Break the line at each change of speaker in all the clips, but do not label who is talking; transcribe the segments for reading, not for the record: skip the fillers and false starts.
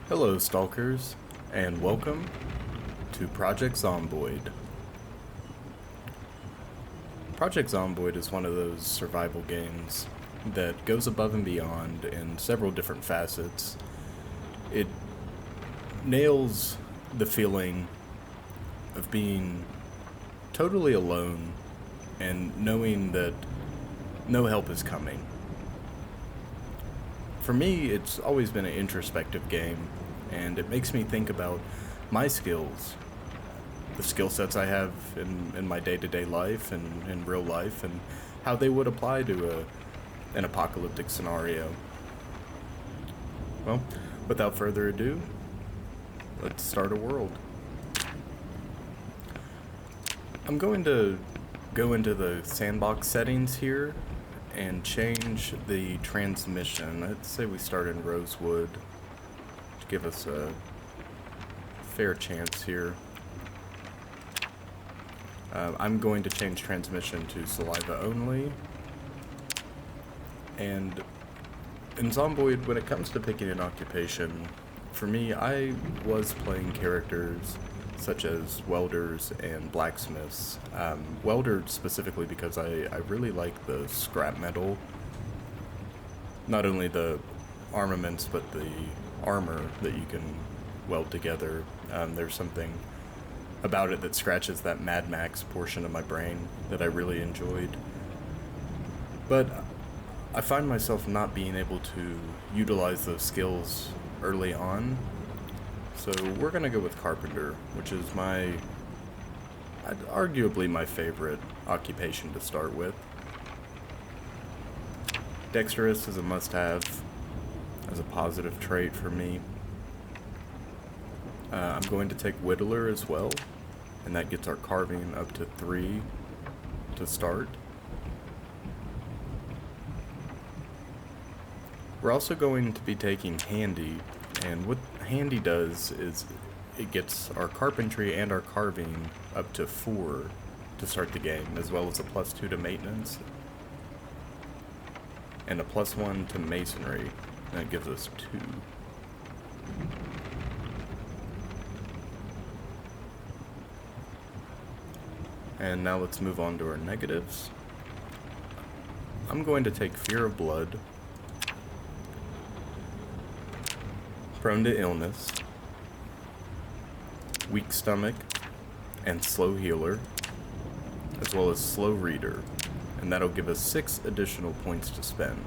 Hello, Stalkers, and welcome to Project Zomboid. Project Zomboid is one of those survival games that goes above and beyond in several different facets. It nails the feeling of being totally alone and knowing that no help is coming. For me, it's always been an introspective game, and it makes me think about my skills, the skill sets I have in my day-to-day life and in real life, and how they would apply to an apocalyptic scenario. Well, without further ado, let's start a world. I'm going to go into the sandbox settings here and change the transmission. I'd say we start in Rosewood to give us a fair chance here. I'm going to change transmission to saliva only. And in Zomboid, when it comes to picking an occupation, for me, I was playing characters such as welders and blacksmiths. Welders specifically because I really like the scrap metal. Not only the armaments, but the armor that you can weld together. There's something about it that scratches that Mad Max portion of my brain that I really enjoyed. But I find myself not being able to utilize those skills early on. So we're gonna go with Carpenter, which is arguably my favorite occupation to start with. Dexterous is a must-have, as a positive trait for me. I'm going to take Whittler as well, and that gets our carving up to 3 to start. We're also going to be taking Handy, and what Handy does is it gets our carpentry and our carving up to 4 to start the game, as well as a +2 to maintenance, and a +1 to masonry, and that gives us 2. And now let's move on to our negatives. I'm going to take Fear of Blood, Prone to Illness, Weak Stomach, and Slow Healer, as well as Slow Reader, and that'll give us 6 additional points to spend.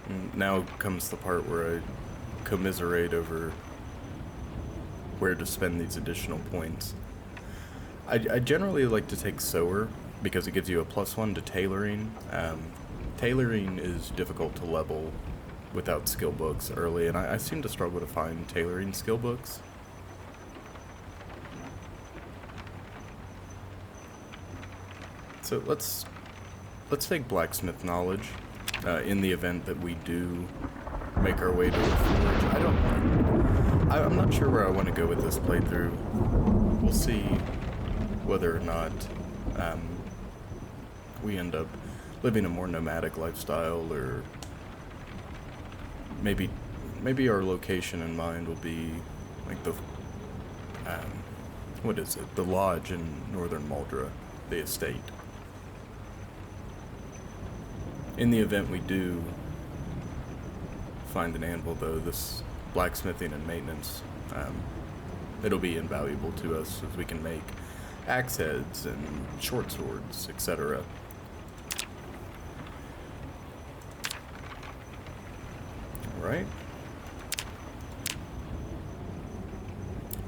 And now comes the part where I commiserate over where to spend these additional points. I generally like to take Sower because it gives you a +1 to tailoring. Tailoring is difficult to level without skill books early, and I seem to struggle to find tailoring skill books. So let's take Blacksmith Knowledge in the event that we do make our way to a forge. I'm not sure where I want to go with this playthrough. We'll see whether or not we end up living a more nomadic lifestyle, or maybe our location in mind will be like the what is it? The lodge in northern Maldra, the estate. In the event we do find an anvil, though, this blacksmithing and maintenance, it'll be invaluable to us as we can make axe heads and short swords, etc. Alright.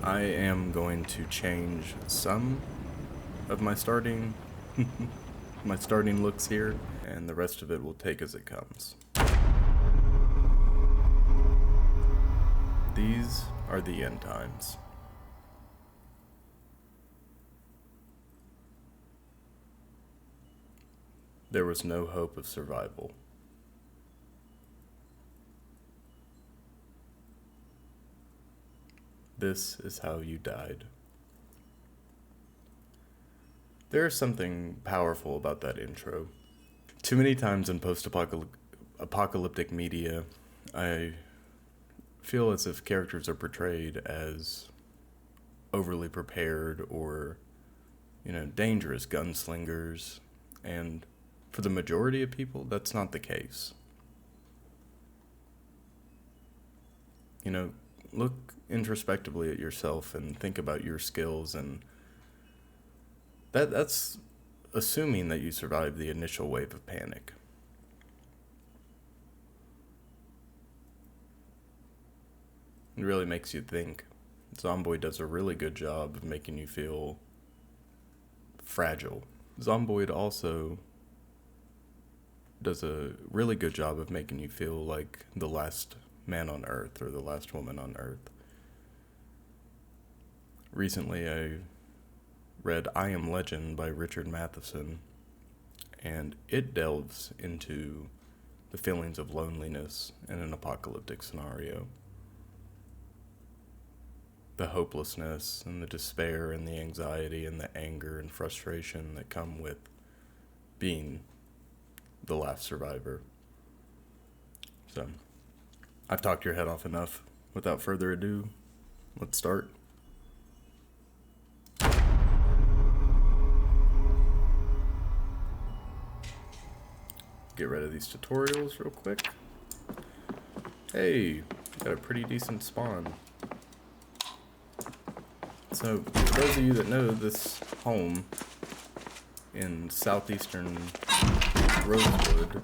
I am going to change some of my starting looks here, and the rest of it will take as it comes. These are the end times. There was no hope of survival. This is how you died. There is something powerful about that intro. Too many times in post-apocalyptic media, I feel as if characters are portrayed as overly prepared or, dangerous gunslingers, and for the majority of people, that's not the case. Look introspectively at yourself and think about your skills, and that's assuming that you survived the initial wave of panic. It really makes you think. Zomboid does a really good job of making you feel fragile. Zomboid also does a really good job of making you feel like the last man on Earth or the last woman on Earth. Recently, I read I Am Legend by Richard Matheson, and it delves into the feelings of loneliness in an apocalyptic scenario. The hopelessness and the despair and the anxiety and the anger and frustration that come with being the last survivor. So, I've talked your head off enough. Without further ado, let's start. Get rid of these tutorials real quick. Hey, got a pretty decent spawn. So, for those of you that know, this home in southeastern Rosewood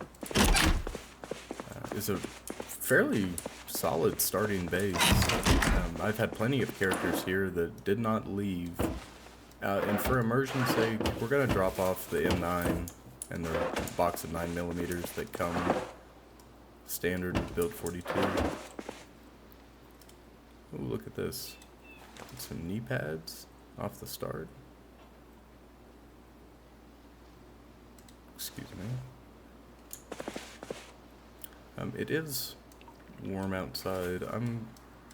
is a fairly solid starting base. I've had plenty of characters here that did not leave. And for immersion's sake, we're going to drop off the M9 and the box of 9mm that come standard build 42. Ooh, look at this. Some knee pads off the start. Excuse me. It is warm outside. I'm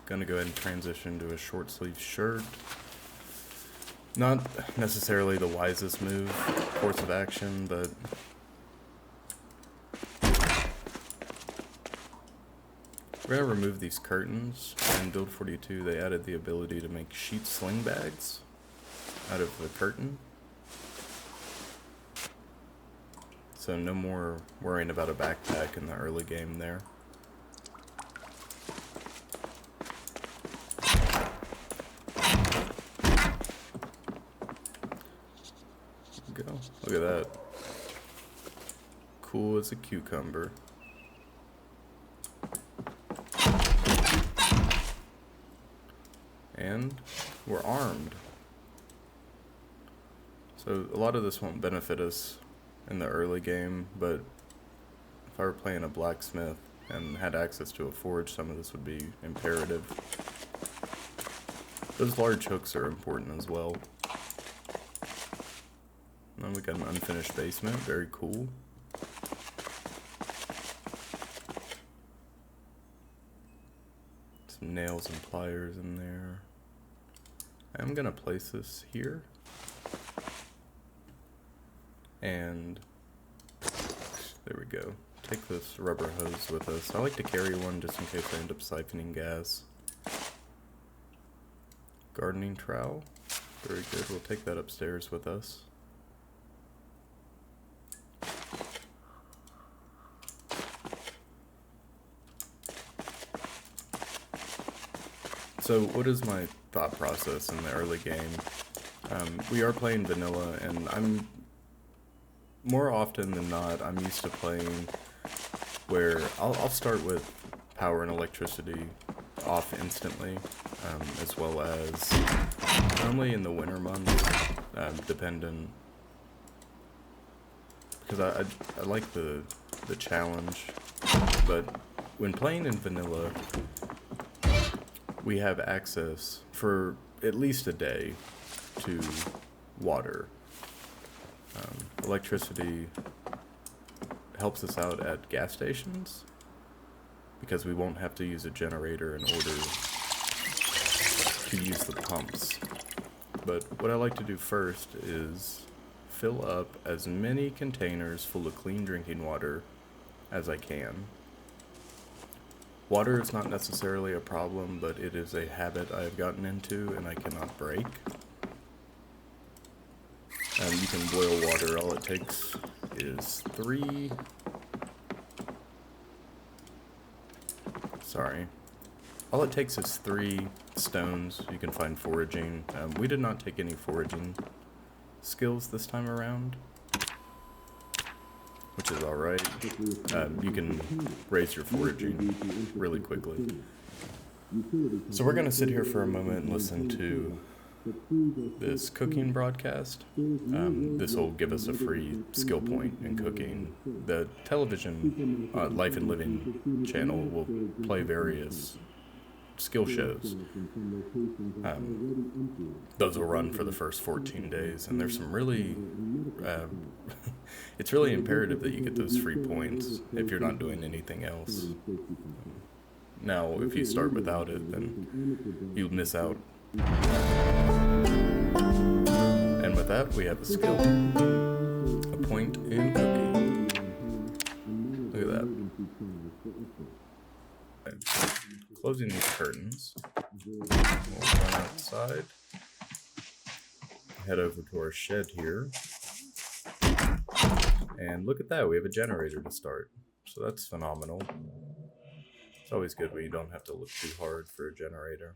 gonna go ahead and transition to a short sleeve shirt. Not necessarily the wisest move, course of action, but we're gonna remove these curtains. In build 42, they added the ability to make sheet sling bags out of the curtain. So no more worrying about a backpack in the early game there. There we go. Look at that. Cool as a cucumber. And we're armed. So a lot of this won't benefit us in the early game, but if I were playing a blacksmith and had access to a forge, some of this would be imperative. Those large hooks are important as well. And we got an unfinished basement, very cool. Some nails and pliers in there. I'm gonna place this here. And there we go. Take this rubber hose with us. I like to carry one just in case I end up siphoning gas. Gardening trowel. Very good. We'll take that upstairs with us. So what is my thought process in the early game? We are playing vanilla, and I'm more often than not, I'm used to playing where I'll start with power and electricity off instantly, as well as normally in the winter months, dependent, because I like the challenge, but when playing in vanilla, we have access for at least a day to water. Electricity helps us out at gas stations because we won't have to use a generator in order to use the pumps. But what I like to do first is fill up as many containers full of clean drinking water as I can. Water is not necessarily a problem, but it is a habit I have gotten into and I cannot break. You can boil water. All it takes is All it takes is 3 stones. You can find foraging. We did not take any foraging skills this time around, which is alright. You can raise your foraging really quickly. So we're going to sit here for a moment and listen to this cooking broadcast. This will give us a free skill point in cooking. The television Life and Living channel will play various skill shows. Those will run for the first 14 days, and there's some really it's really imperative that you get those free points if you're not doing anything else. Now, if you start without it, then you'll miss out. And with that, we have a skill. A point in cooking. Look at that. Okay. Closing these curtains. We'll run outside. Head over to our shed here. And look at that, we have a generator to start. So that's phenomenal. It's always good when you don't have to look too hard for a generator.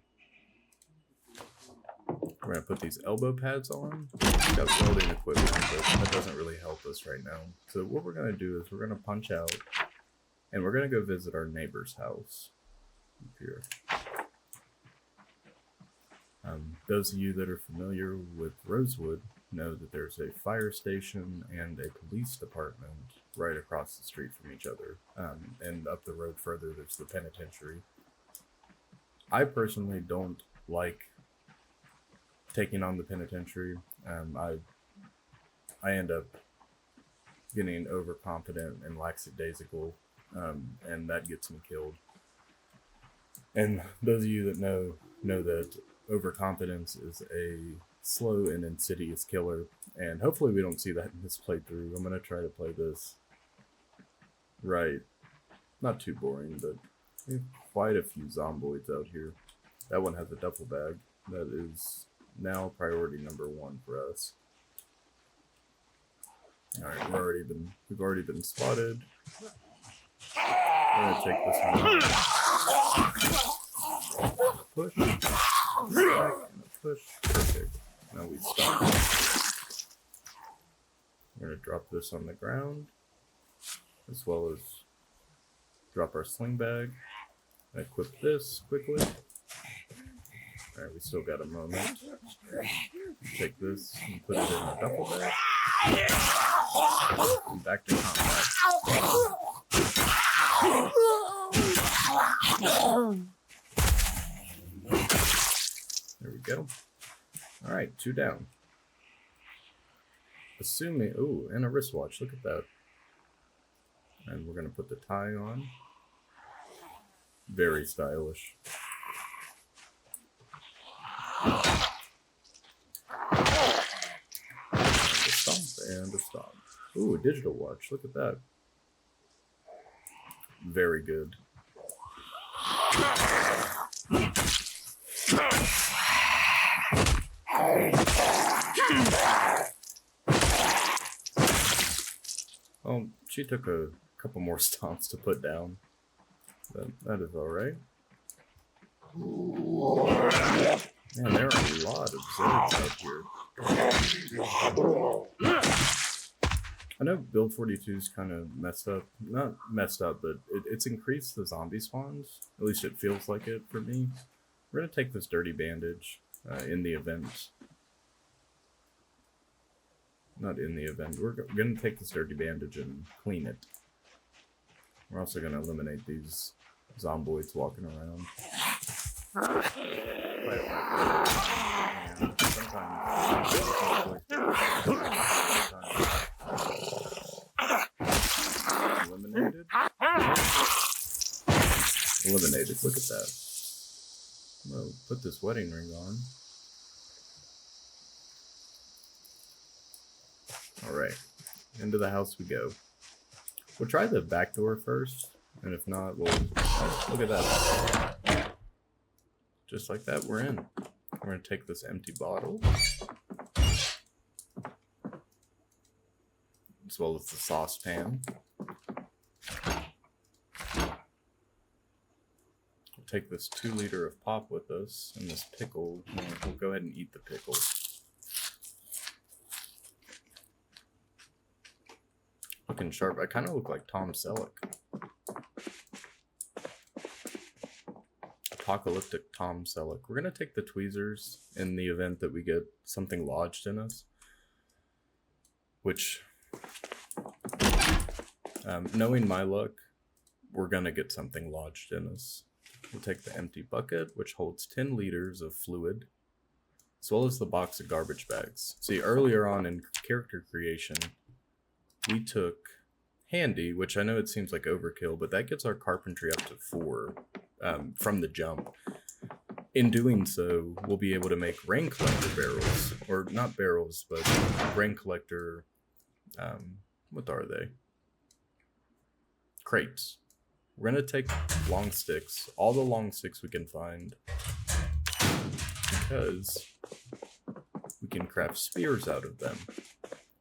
We're going to put these elbow pads on. We've got welding equipment, but that doesn't really help us right now. So what we're going to do is we're going to punch out, and we're going to go visit our neighbor's house up here. Those of you that are familiar with Rosewood know that there's a fire station and a police department right across the street from each other. And up the road further, there's the penitentiary. I personally don't like taking on the penitentiary. I end up getting overconfident and lackadaisical, and that gets me killed. And those of you that know that overconfidence is a slow and insidious killer, and hopefully we don't see that in this playthrough. I'm going to try to play this right. Not too boring, but we have quite a few zomboids out here. That one has a duffel bag. That is now priority number 1 for us. Alright, we've already been spotted. I'm going to take this one. Push. Back and a push. Perfect. Now we stop. We're going to drop this on the ground, as well as drop our sling bag. Equip this quickly. Alright, we still got a moment. Take this and put it in the duffel bag. And back to combat. There we go. Alright, 2 down. Assuming... Ooh, and a wristwatch. Look at that. And we're going to put the tie on. Very stylish. And a stomp and a stomp. Ooh, a digital watch. Look at that. Very good. Well, she took a couple more stomps to put down, but that is alright. Man, there are a lot of Zeds out here. I know build 42 is kind of messed up. Not messed up, but it's increased the zombie spawns. At least it feels like it for me. We're going to take this dirty bandage in the event. Not in the event. We're going to take this dirty bandage and clean it. We're also going to eliminate these zomboids walking around. Eliminated. Eliminated. Look at that. I'm going to put this wedding ring on. Alright, into the house we go. We'll try the back door first, and if not, we'll... Oh, look at that. Just like that, we're in. We're going to take this empty bottle, as well as the saucepan. We'll take this 2 liter of pop with us, and this pickle. We'll go ahead and eat the pickle. Looking sharp. I kind of look like Tom Selleck. Apocalyptic Tom Selleck. We're going to take the tweezers in the event that we get something lodged in us. Which, knowing my luck, we're going to get something lodged in us. We'll take the empty bucket, which holds 10 liters of fluid, as well as the box of garbage bags. See, earlier on in character creation, we took Handy, which I know it seems like overkill, but that gets our carpentry up to 4 from the jump. In doing so, we'll be able to make rain collector barrels, or not barrels, but rain collector, what are they? Crates. We're going to take long sticks, all the long sticks we can find, because we can craft spears out of them.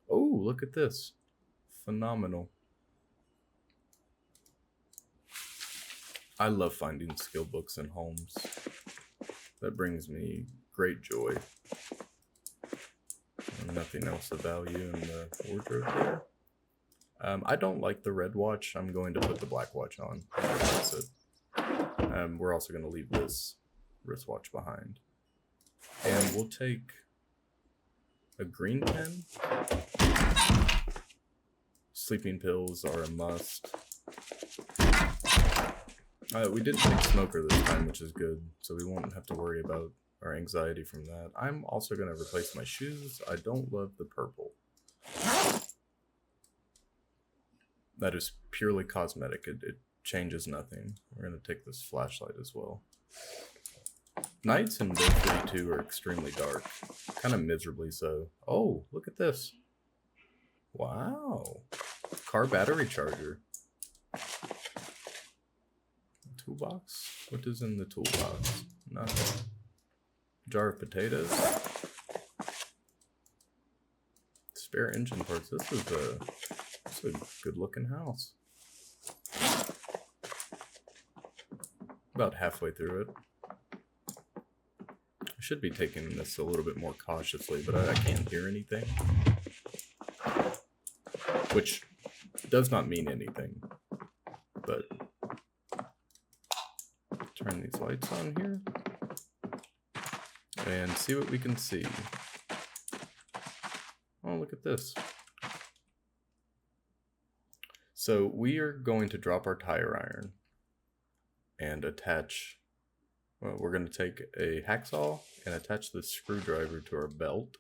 Oh, look at this. Phenomenal. I love finding skill books in homes. That brings me great joy. And nothing else of value in the wardrobe there. I don't like the red watch. I'm going to put the black watch on. That's it. We're also going to leave this wristwatch behind. And we'll take a green pen. Sleeping pills are a must. We didn't take smoker this time, which is good, so we won't have to worry about our anxiety from that. I'm also going to replace my shoes. I don't love the purple. That is purely cosmetic. It changes nothing. We're going to take this flashlight as well. Nights in Build 42 are extremely dark. Kind of miserably so. Oh, look at this. Wow. Car battery charger. Toolbox? What is in the toolbox? Nothing. Jar of potatoes. Spare engine parts. This is a good looking house. About halfway through it. I should be taking this a little bit more cautiously, but I can't hear anything. Which does not mean anything. But turn these lights on here and see what we can see. Oh, look at this. So we are going to drop our tire iron and attach, well, we're going to take a hacksaw and attach the screwdriver to our belt.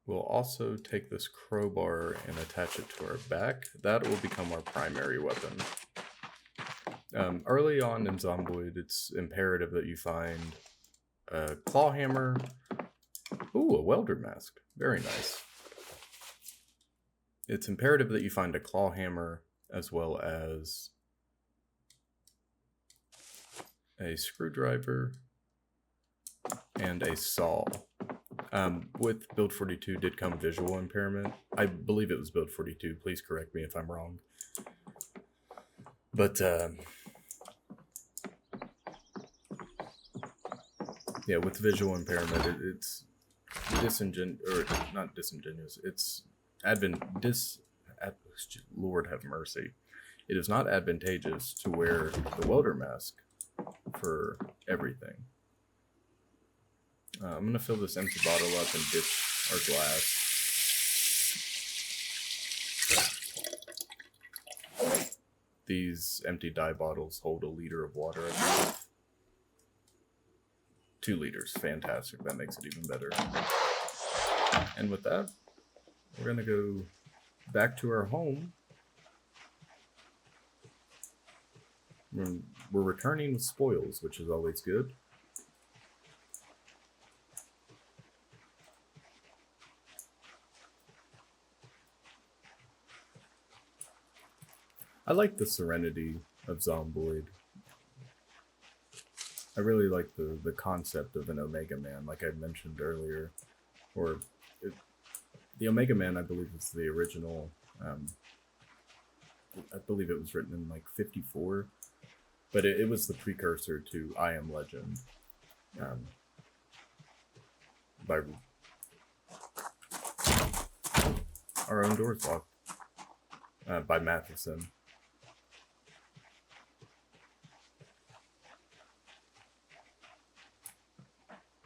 We'll also take this crowbar and attach it to our back. That will become our primary weapon. Early on in Zomboid, it's imperative that you find a claw hammer. Ooh, a welder mask. Very nice. It's imperative that you find a claw hammer as well as a screwdriver and a saw. With Build 42 did come visual impairment. I believe it was Build 42. Please correct me if I'm wrong. But, yeah, with visual impairment, it's not disingenuous. It's Lord have mercy. It is not advantageous to wear the welder mask for everything. I'm going to fill this empty bottle up and ditch our glass. These empty dye bottles hold a liter of water, I believe. 2 liters. Fantastic. That makes it even better. And with that, we're going to go back to our home. We're returning with spoils, which is always good. like the serenity of Zomboid. I really like the concept of an Omega Man, like I mentioned earlier. Or it, the Omega Man, I believe, is the original. I believe it was written in like '54, but it was the precursor to I Am Legend. Um, by our own doors locked. By Matheson.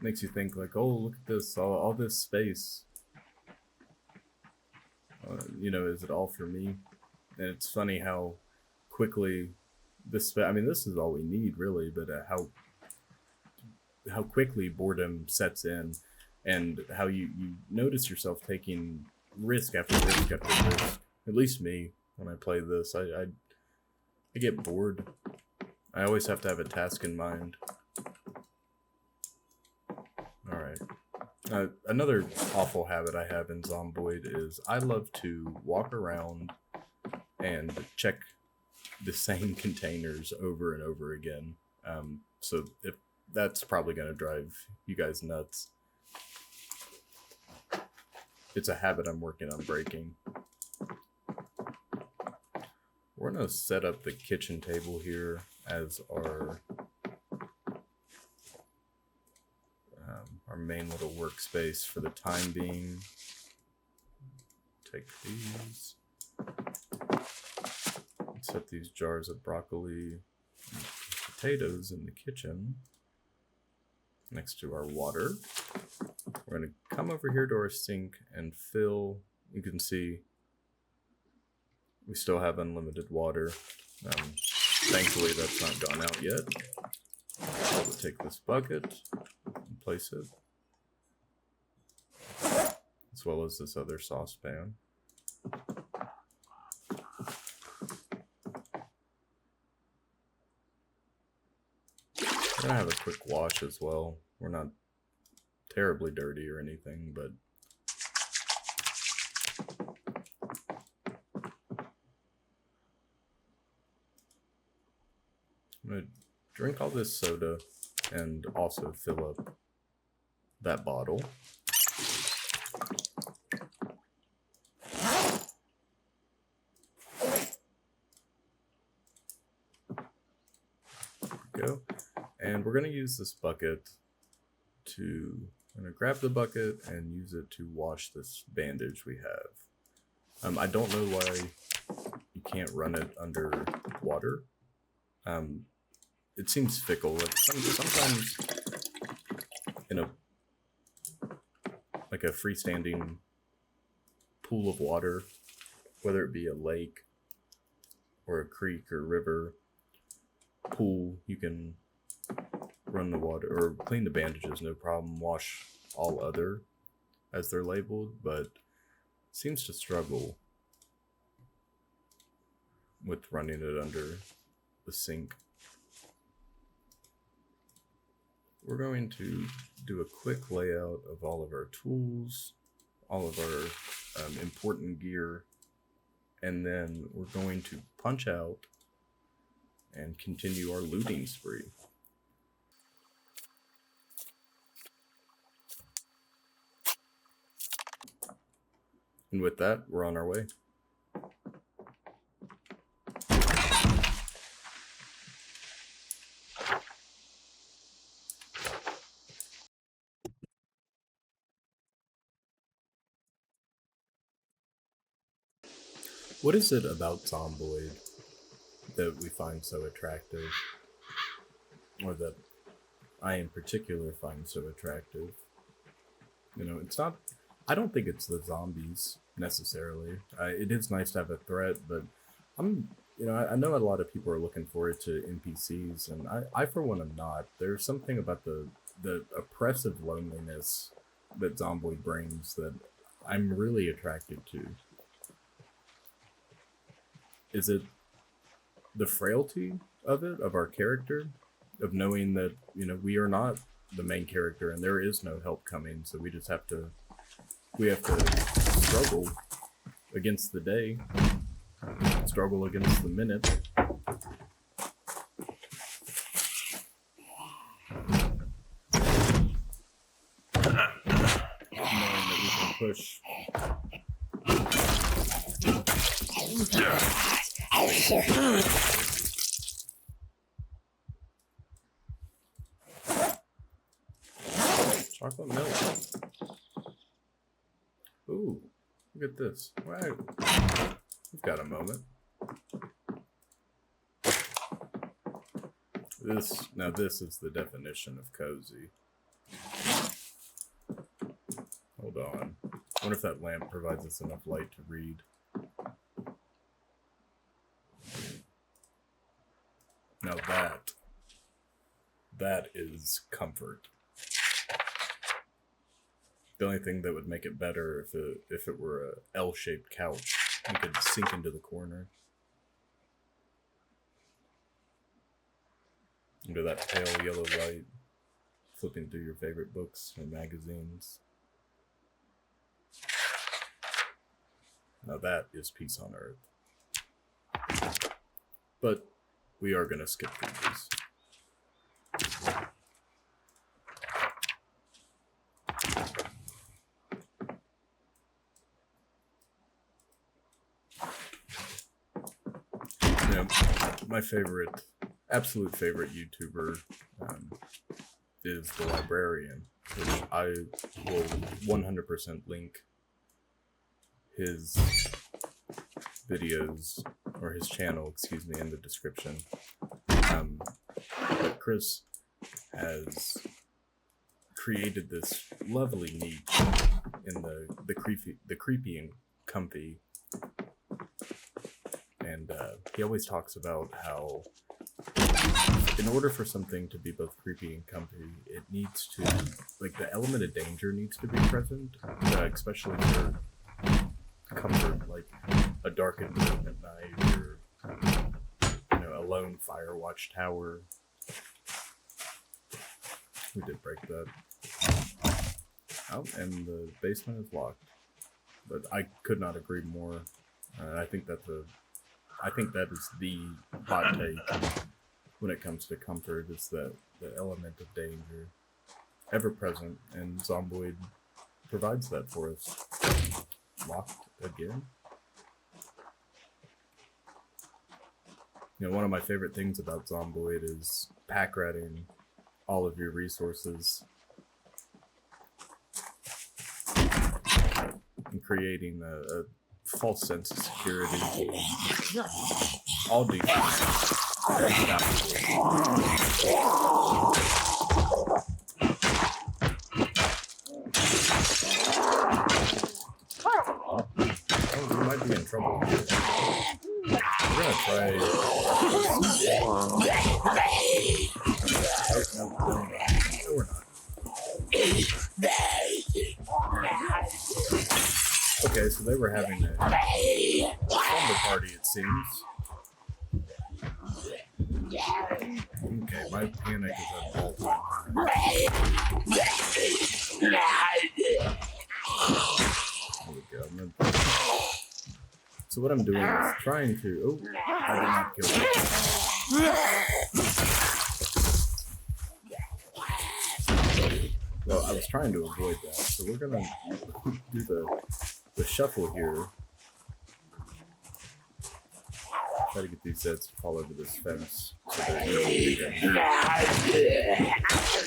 Makes you think like, oh, look at this, all this space. You know, is it all for me? And it's funny how quickly this. I mean, this is all we need, really. But how quickly boredom sets in, and how you notice yourself taking risk after risk after risk. At least me, when I play this, I get bored. I always have to have a task in mind. Alright. Another awful habit I have in Zomboid is I love to walk around and check the same containers over and over again. So if that's probably going to drive you guys nuts. It's a habit I'm working on breaking. We're going to set up the kitchen table here as our main little workspace for the time being. Take these. Set these jars of broccoli and potatoes in the kitchen next to our water. We're going to come over here to our sink and fill. You can see we still have unlimited water. Thankfully, that's not gone out yet. We'll take this bucket and place it, as well as this other saucepan. We're gonna have a quick wash as well. We're not terribly dirty or anything, but I'm gonna drink all this soda and also fill up that bottle. Go. And we're going to use this bucket to, I'm going to grab the bucket and use it to wash this bandage we have. I don't know why you can't run it under water. It seems fickle. Like sometimes in a freestanding pool of water, whether it be a lake or a creek or river, pool, you can run the water or clean the bandages, no problem. Wash all other as they're labeled, but seems to struggle with running it under the sink. We're going to do a quick layout of all of our tools, all of our important gear, and then we're going to punch out and continue our looting spree. And with that, we're on our way. What is it about Zomboid that we find so attractive? Or that I in particular find so attractive? You know, it's not, I don't think it's the zombies necessarily. It is nice to have a threat, but I know a lot of people are looking forward to NPCs, and I for one am not. There's something about the oppressive loneliness that Zomboid brings that I'm really attracted to. Is it the frailty of it, of our character, of knowing that, you know, we are not the main character and there is no help coming, so we have to struggle against the day. struggle against the minute. Knowing that we can push. Chocolate milk. Ooh, look at this. Wow. We've got a moment. This is the definition of cozy. Hold on. I wonder if that lamp provides us enough light to read. Now that is comfort. The only thing that would make it better if it were a L-shaped couch, you could sink into the corner. Under that pale yellow light, flipping through your favorite books or magazines. Now that is peace on earth. But we are going to skip through these. My absolute favorite YouTuber is The Librarian, which I will 100% link his videos, or his channel, in the description. But Chris has created this lovely niche in the creepy and comfy. And he always talks about how in order for something to be both creepy and comfy, it needs to, the element of danger needs to be present, especially for comfort, like a darkened room at night, or a lone fire watch tower. We did break that. Oh, and the basement is locked. But I could not agree more. I think that is the hot take when it comes to comfort, is that the element of danger ever present, and Zomboid provides that for us. Locked again. One of my favorite things about Zomboid is pack ratting all of your resources and creating a false sense of security. All defense. We might be in trouble here. We're gonna try. No, we're not. Okay, so they were having a slumber party, it seems. Okay, my panic is at all time high. There we go. So what I'm doing is trying to... Oh, I did not kill it. Well, I was trying to avoid that, so we're gonna do the shuffle here. Try to get these Zeds to fall over this fence. So they're easy to get.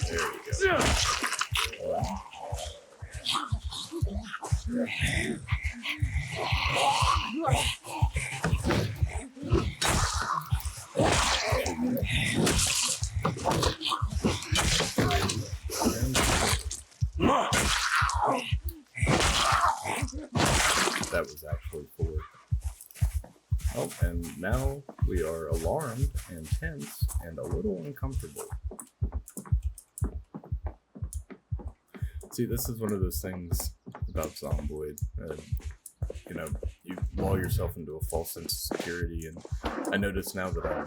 There we go. That was actually 4. Oh, and now we are alarmed and tense and a little uncomfortable. See, this is one of those things about Zomboid. You lull yourself into a false sense of security, and I notice now that I'm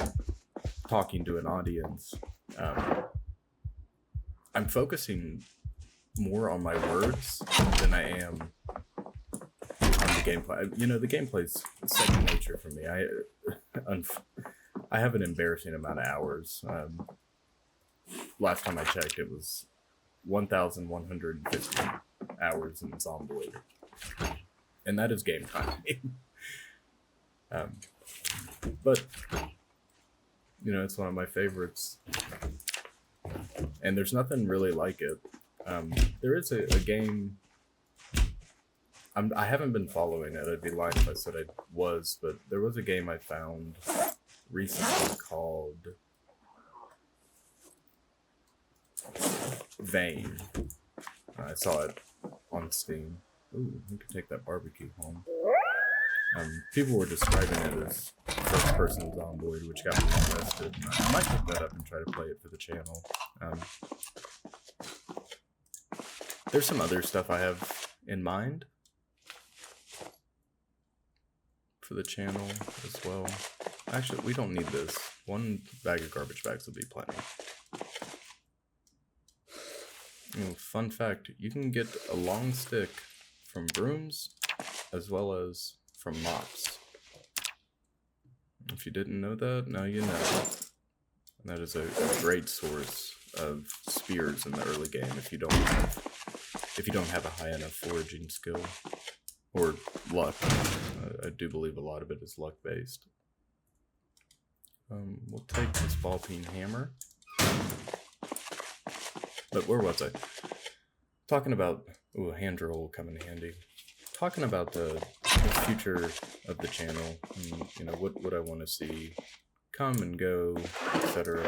talking to an audience, I'm focusing more on my words than I am on the gameplay. You know, the gameplay's second nature for me. I have an embarrassing amount of hours. Last time I checked, it was 1,150 hours in Zomboid, and that is game time. But you know, it's one of my favorites, and there's nothing really like it. There is a game. I haven't been following it. I'd be lying if I said I was, but there was a game I found recently called Vane. I saw it on Steam. Ooh, we could take that barbecue home. People were describing it as first-person Zomboid, which got me interested. I might pick that up and try to play it for the channel. There's some other stuff I have in mind for the channel as well. Actually, we don't need this. One bag of garbage bags will be plenty. Fun fact, you can get a long stick from brooms as well as from mops. If you didn't know that, now you know. And that is a great source of spears in the early game if you don't have a high enough foraging skill. Or luck. I do believe a lot of it is luck based. We'll take this ball peen hammer. But where was I? Talking about... Ooh, a hand drill will come in handy. Talking about the future of the channel, and, you know, what I want to see come and go, etc.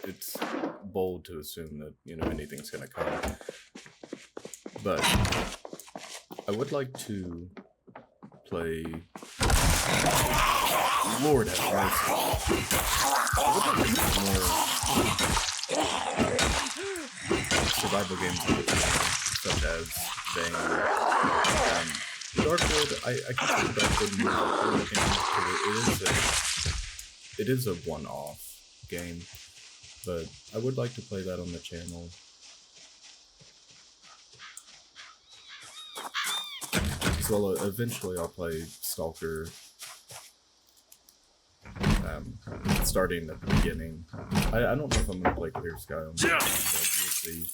It's bold to assume that, you know, anything's going to come. But I would like to play... Lord have mercy. I would like to play more survival games on the channel, such as Vane. Darkwood, I consider Darkwood more of a horror game, because it is a one-off game, but I would like to play that on the channel. So eventually I'll play Stalker, starting at the beginning. I don't know if I'm going to play Clear Sky on the channel, but we'll see.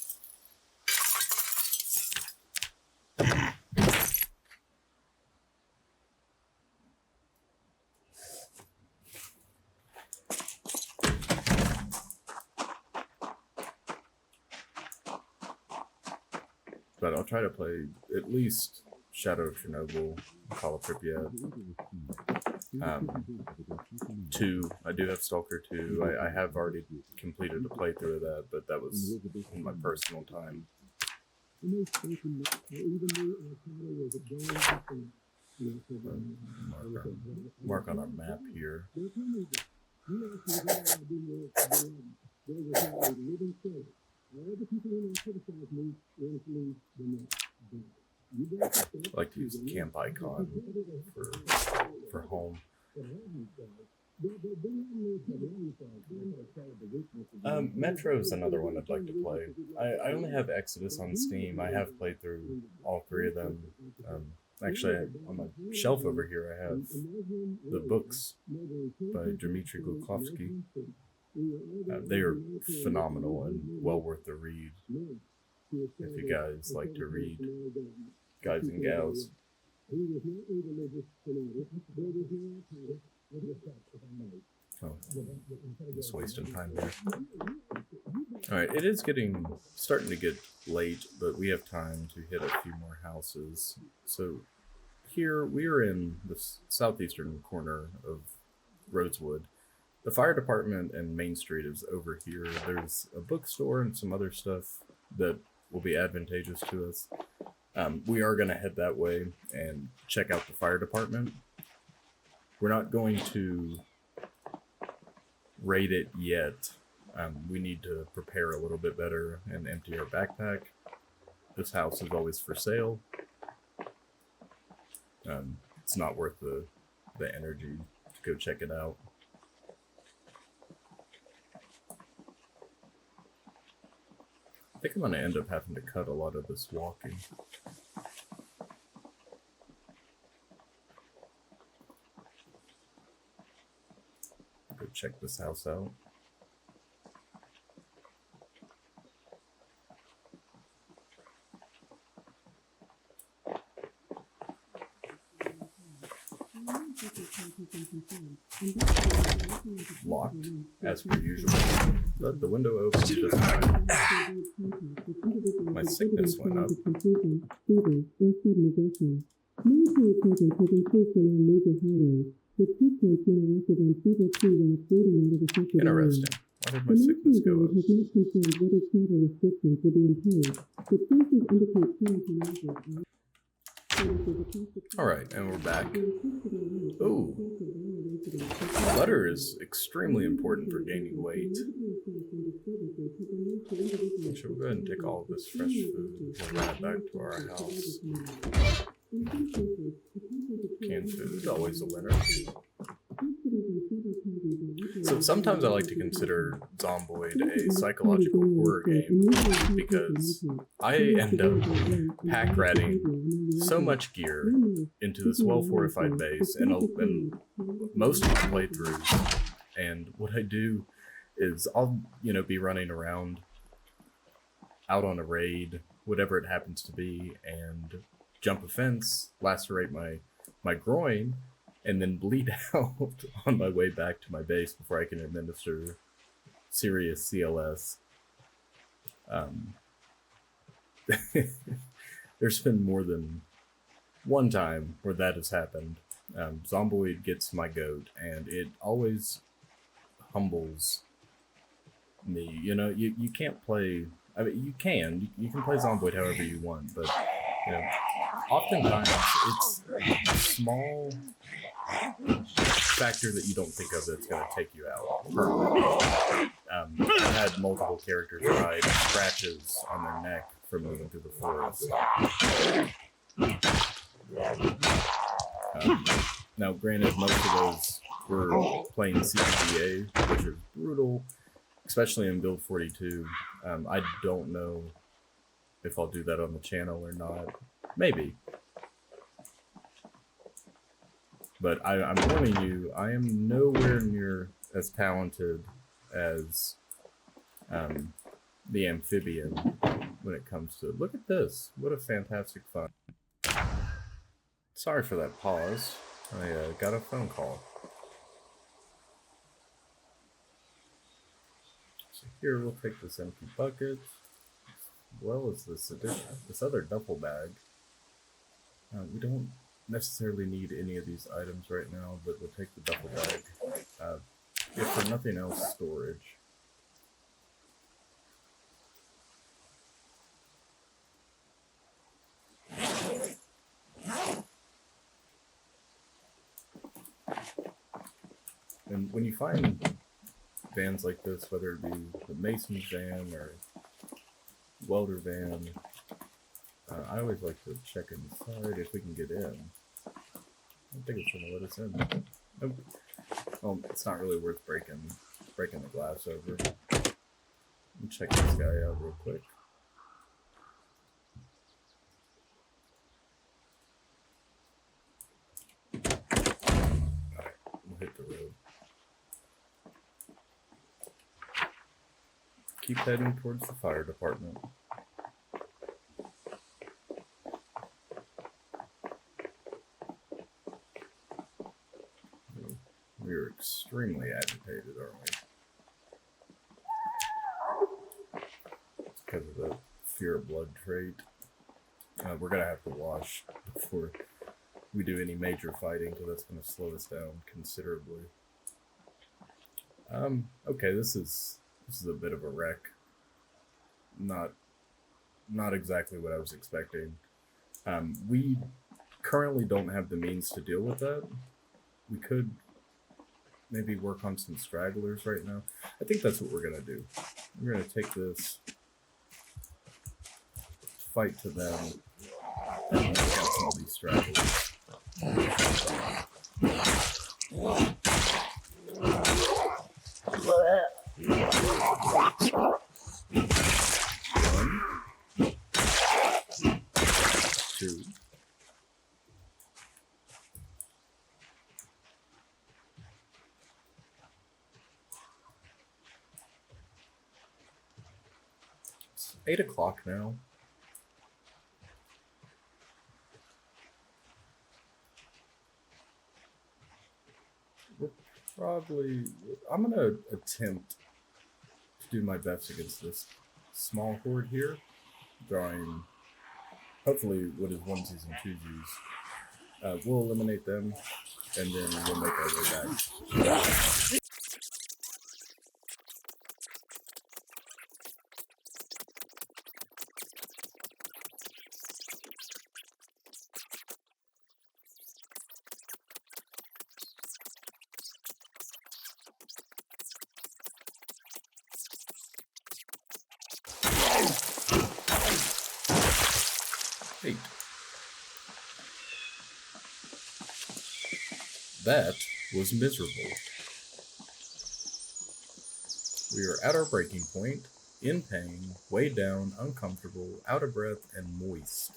But I'll try to play at least Shadow of Chernobyl, Call of Pripyat. 2, I do have Stalker 2. I have already completed a playthrough of that, but that was in my personal time. Mark on our map here. I like to use the camp icon for home. Metro is another one I'd like to play. I only have Exodus on Steam. I have played through all 3 of them. Actually, on my shelf over here, I have the books by Dmitry Glukhovsky. They are phenomenal and well worth the read if you guys like to read, guys and gals. Oh, just wasting time here. Alright, it is starting to get late, but we have time to hit a few more houses. So here we are in the southeastern corner of Rosewood. The fire department and Main Street is over here. There's a bookstore and some other stuff that will be advantageous to us. We are going to head that way and check out the fire department. We're not going to raid it yet. We need to prepare a little bit better and empty our backpack. This house is always for sale. It's not worth the energy to go check it out. I think I'm going to end up having to cut a lot of this walking. check this house out. Locked, as per usual, but the window opened just fine. My sickness went up. Interesting. Why did my sickness go up? Alright, and we're back. Ooh. Butter is extremely important for gaining weight. Should we go ahead and take all of this fresh food and run it back to our house? Canned food, always a winner. So sometimes I like to consider Zomboid a psychological horror game because I end up pack-ratting so much gear into this well-fortified base in most of my playthroughs, and what I do is I'll, be running around out on a raid, whatever it happens to be, and jump a fence, lacerate my groin, and then bleed out on my way back to my base before I can administer serious CLS. There's been more than one time where that has happened. Zomboid gets my goat, and it always humbles me. You can't play... I mean, you can play Zomboid however you want, but, oftentimes it's a small factor that you don't think of that's going to take you out permanently. I've had multiple characters ride scratches on their neck from moving through the forest. Now, granted, most of those were playing CPDA, which is brutal, especially in Build 42. I don't know if I'll do that on the channel or not. Maybe. But I'm warning you, I am nowhere near as talented as the amphibian when it comes to... Look at this. What a fantastic fun. Sorry for that pause. I got a phone call. So here we'll take this empty bucket, as well as this other duffel bag. We don't necessarily need any of these items right now, but we'll take the duffel bag. If for nothing else, storage. And when you find vans like this, whether it be the mason's van or welder van, I always like to check inside if we can get in. I don't think it's going to let us in. Nope. Well, it's not really worth breaking the glass over. Let me check this guy out real quick. Alright, we'll hit the road. Keep heading towards the fire department. We're extremely agitated, aren't we? It's because of the fear of blood trait. We're going to have to wash before we do any major fighting, because that's going to slow us down considerably. Okay, this is a bit of a wreck. Not exactly what I was expecting. We currently don't have the means to deal with that. We could maybe work on some stragglers right now. I think that's what we're going to do. We're going to take this fight to them and work out some of these stragglers. One, two. 8 o'clock now. We're probably... I'm going to attempt to do my best against this small horde here. Drawing, hopefully, what is onesies and twosies. We'll eliminate them, and then we'll make our way back. Eight. That was miserable. We are at our breaking point, in pain, weighed down, uncomfortable, out of breath, and moist.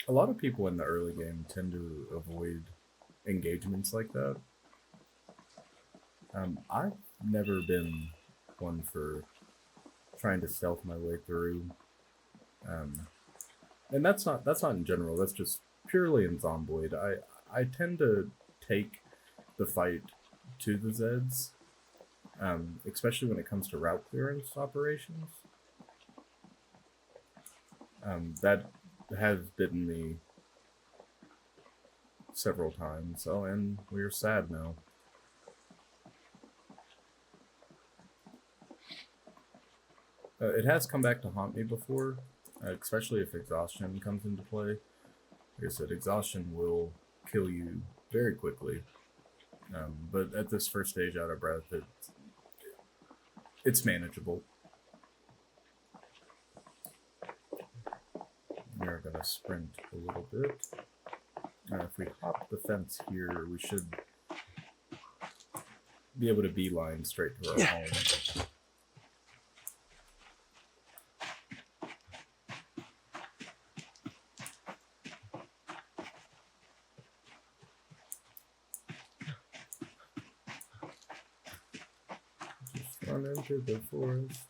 A lot of people in the early game tend to avoid engagements like that. I've never been one for trying to stealth my way through. And that's not in general, that's just purely in Zomboid. I tend to take the fight to the Zeds, especially when it comes to route clearance operations. That has bitten me several times. Oh, and we're sad now. It has come back to haunt me before, especially if exhaustion comes into play. Like I said, exhaustion will kill you very quickly. But at this first stage out of breath, it's manageable. We're going to sprint a little bit. If we hop the fence here, we should be able to beeline straight to our home. Just run into the forest.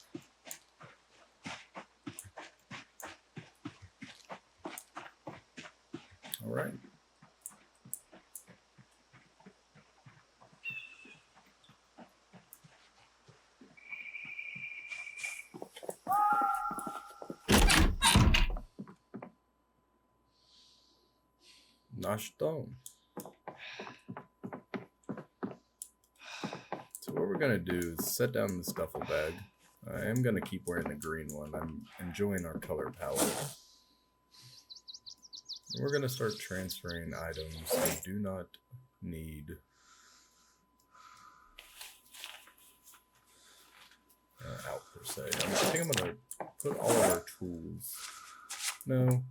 All right. Nashton. So what we're gonna do is set down the duffel bag. I am gonna keep wearing the green one. I'm enjoying our color palette. And we're gonna start transferring items we do not need. Out per se. I think I'm gonna put all of our tools. No,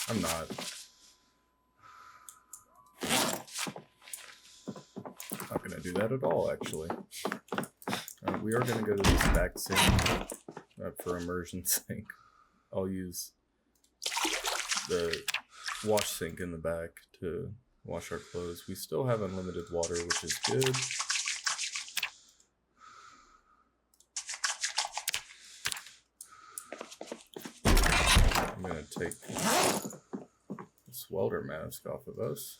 I'm not. Not gonna do that at all, actually. We are gonna go to this back sink for immersion sink. I'll use the wash sink in the back to wash our clothes. We still have unlimited water, which is good. I'm gonna take this welder mask off of us.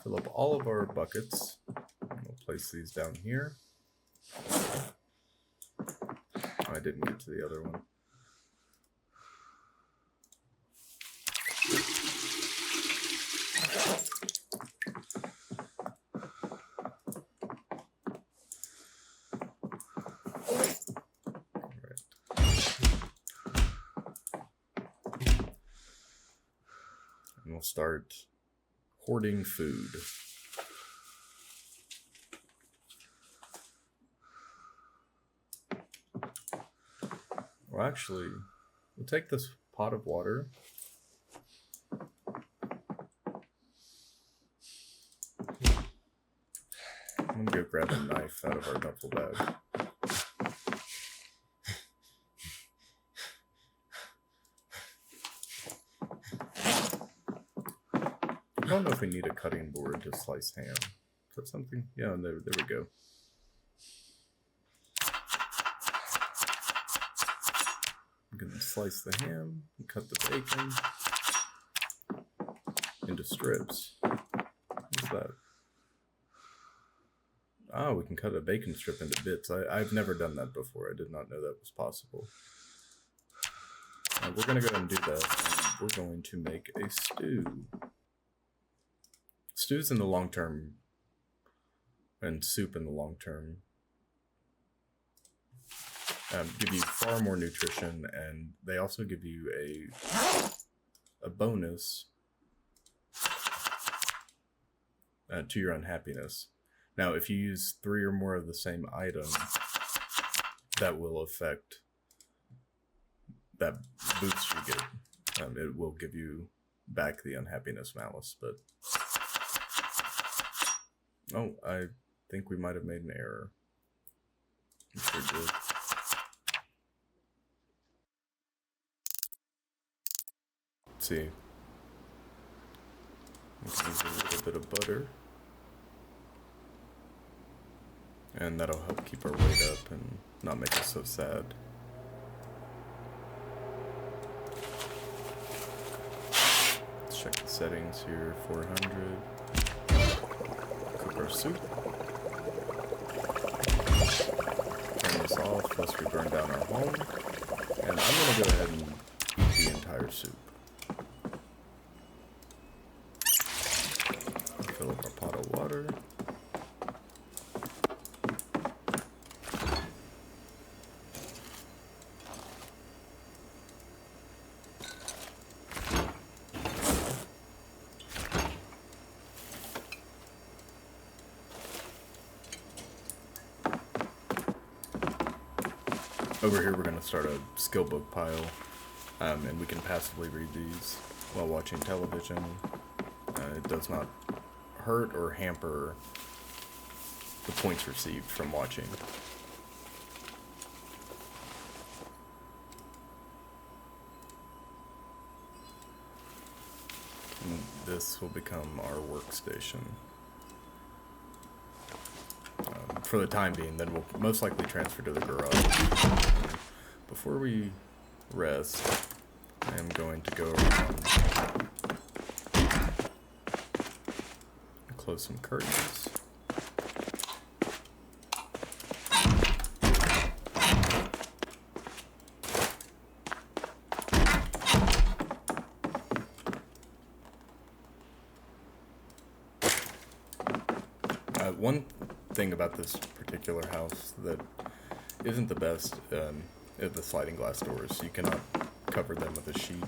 Fill up all of our buckets. We'll place these down here. Oh, I didn't get to the other one. And we'll start hoarding food. Well, actually, we'll take this pot of water. I'm gonna go grab a knife out of our duffel bag. I don't know if we need a cutting board to slice ham. Is that something? Yeah, there we go. I'm gonna slice the ham and cut the bacon into strips. What's that? Oh, we can cut a bacon strip into bits. I've never done that before. I did not know that was possible. We're gonna go ahead and do that. And we're going to make a stew. Stews in the long term and soup in the long term give you far more nutrition, and they also give you a bonus to your unhappiness. Now, if you use 3 or more of the same item, that will affect that boost you get. It will give you back the unhappiness malice, but oh, I think we might have made an error. I'm sure did. Let's see. Let's use a little bit of butter. And that'll help keep our weight up and not make us so sad. Let's check the settings here. 400. Cook our soup. Turn this off lest we burn down our home. And I'm going to go ahead and eat the entire soup. Fill up our pot of water. Over here we're going to start a skill book pile, and we can passively read these while watching television. It does not hurt or hamper the points received from watching. And this will become our workstation. For the time being, then we'll most likely transfer to the garage. Before we rest, I am going to go around and close some curtains. One thing about this particular house that isn't the best is the sliding glass doors. You cannot cover them with a sheet.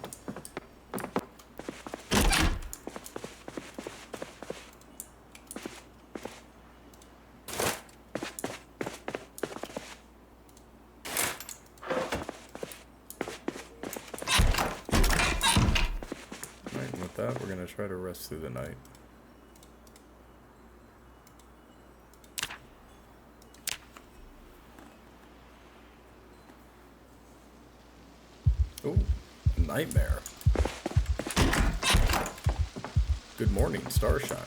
Alright, and with that, we're going to try to rest through the night. Oh, nightmare. Good morning, Starshine.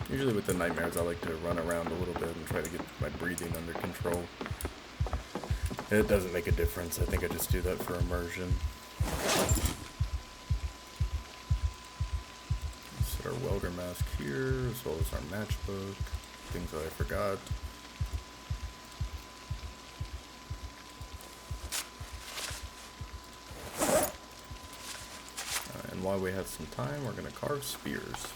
Usually with the nightmares, I like to run around a little bit and try to get my breathing under control. It doesn't make a difference. I think I just do that for immersion. Set our welder mask here, as well as our matchbook. Things that I forgot. And while we have some time, we're going to carve spears.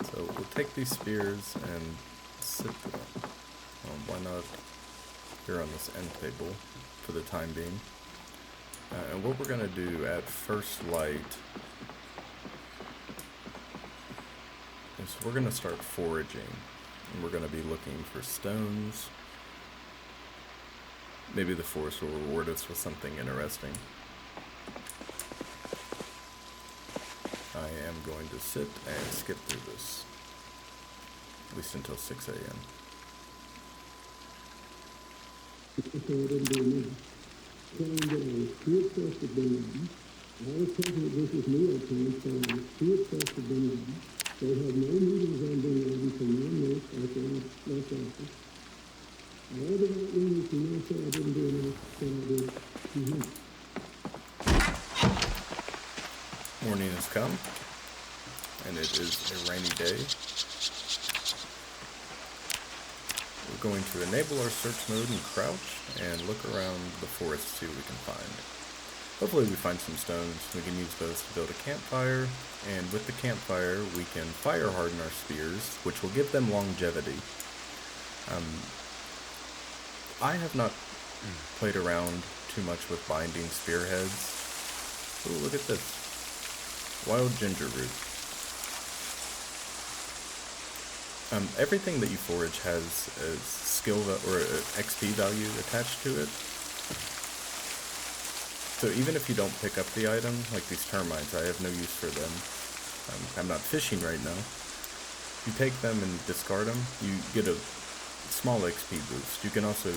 So we'll take these spears and sit them. Why not here on this end table? for the time being. And what we're going to do at first light is we're going to start foraging. And we're going to be looking for stones. Maybe the forest will reward us with something interesting. I am going to sit and skip through this. At least until 6 a.m. Morning has come, and it is a rainy day. We're going to enable our search mode and crouch and look around the forest to see what we can find. Hopefully we find some stones. We can use those to build a campfire, and with the campfire we can fire harden our spears, which will give them longevity. I have not played around too much with binding spearheads. Ooh, look at this. Wild ginger root. Everything that you forage has a skill or a XP value attached to it. So even if you don't pick up the item, like these termites, I have no use for them. I'm not fishing right now. You take them and discard them, you get a small XP boost. You can also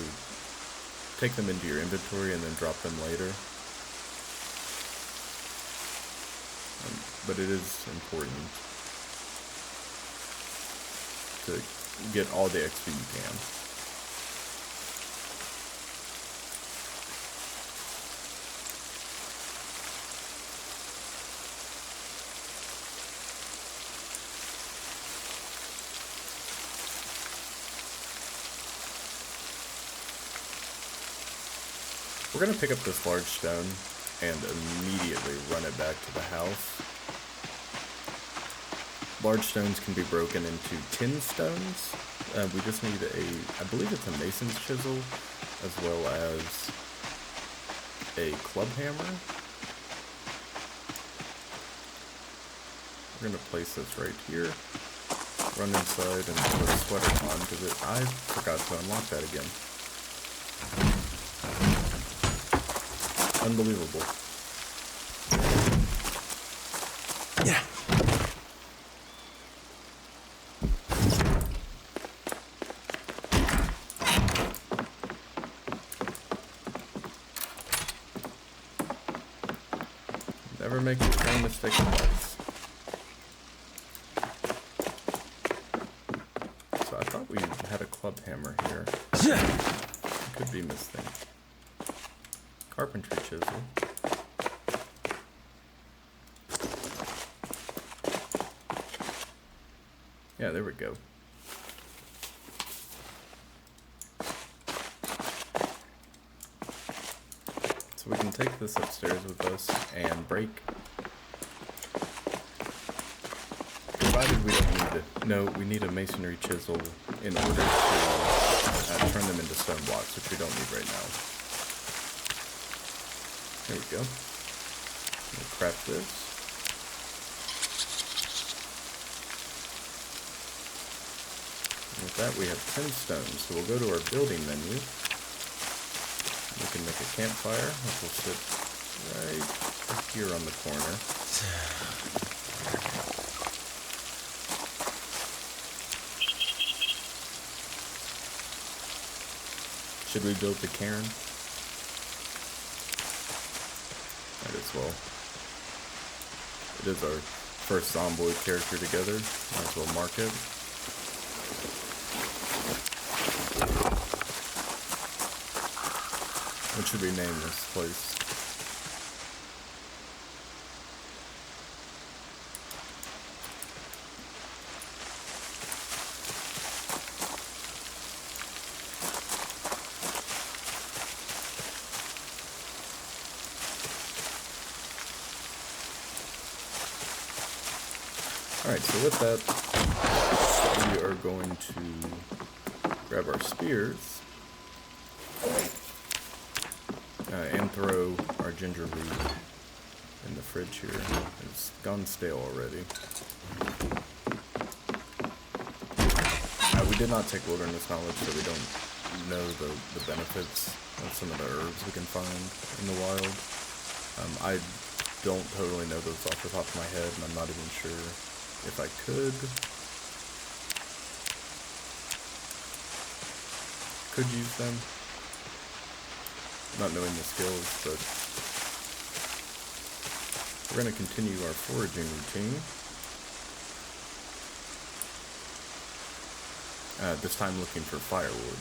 take them into your inventory and then drop them later. But it is important to get all the XP you can. We're going to pick up this large stone and immediately run it back to the house. Large stones can be broken into tin stones. We just need I believe it's a mason's chisel, as well as a club hammer. We're going to place this right here. Run inside and put a sweater on, because I forgot to unlock that again. Unbelievable. Yeah. Never make the same mistake twice. So I thought we had a club hammer here. Could be missing. Carpentry chisel. Yeah, there we go. So we can take this upstairs with us and break. Provided we don't need it. No, we need a masonry chisel in order to turn them into stone blocks, which we don't need right now. There we go. We'll craft this. And with that, we have 10 stones. So we'll go to our building menu. We can make a campfire, which will sit right here on the corner. Should we build the cairn? Might as well. It is our first Zomboid character together. Might as well mark it. What should we name this place? Alright, so with that, we are going to grab our spears. and throw our ginger root in the fridge here. It's gone stale already. We did not take wilderness knowledge, so we don't know the benefits of some of the herbs we can find in the wild. I don't totally know those off the top of my head, and I'm not even sure if I could use them. Not knowing the skills, but we're going to continue our foraging routine. This time looking for firewood.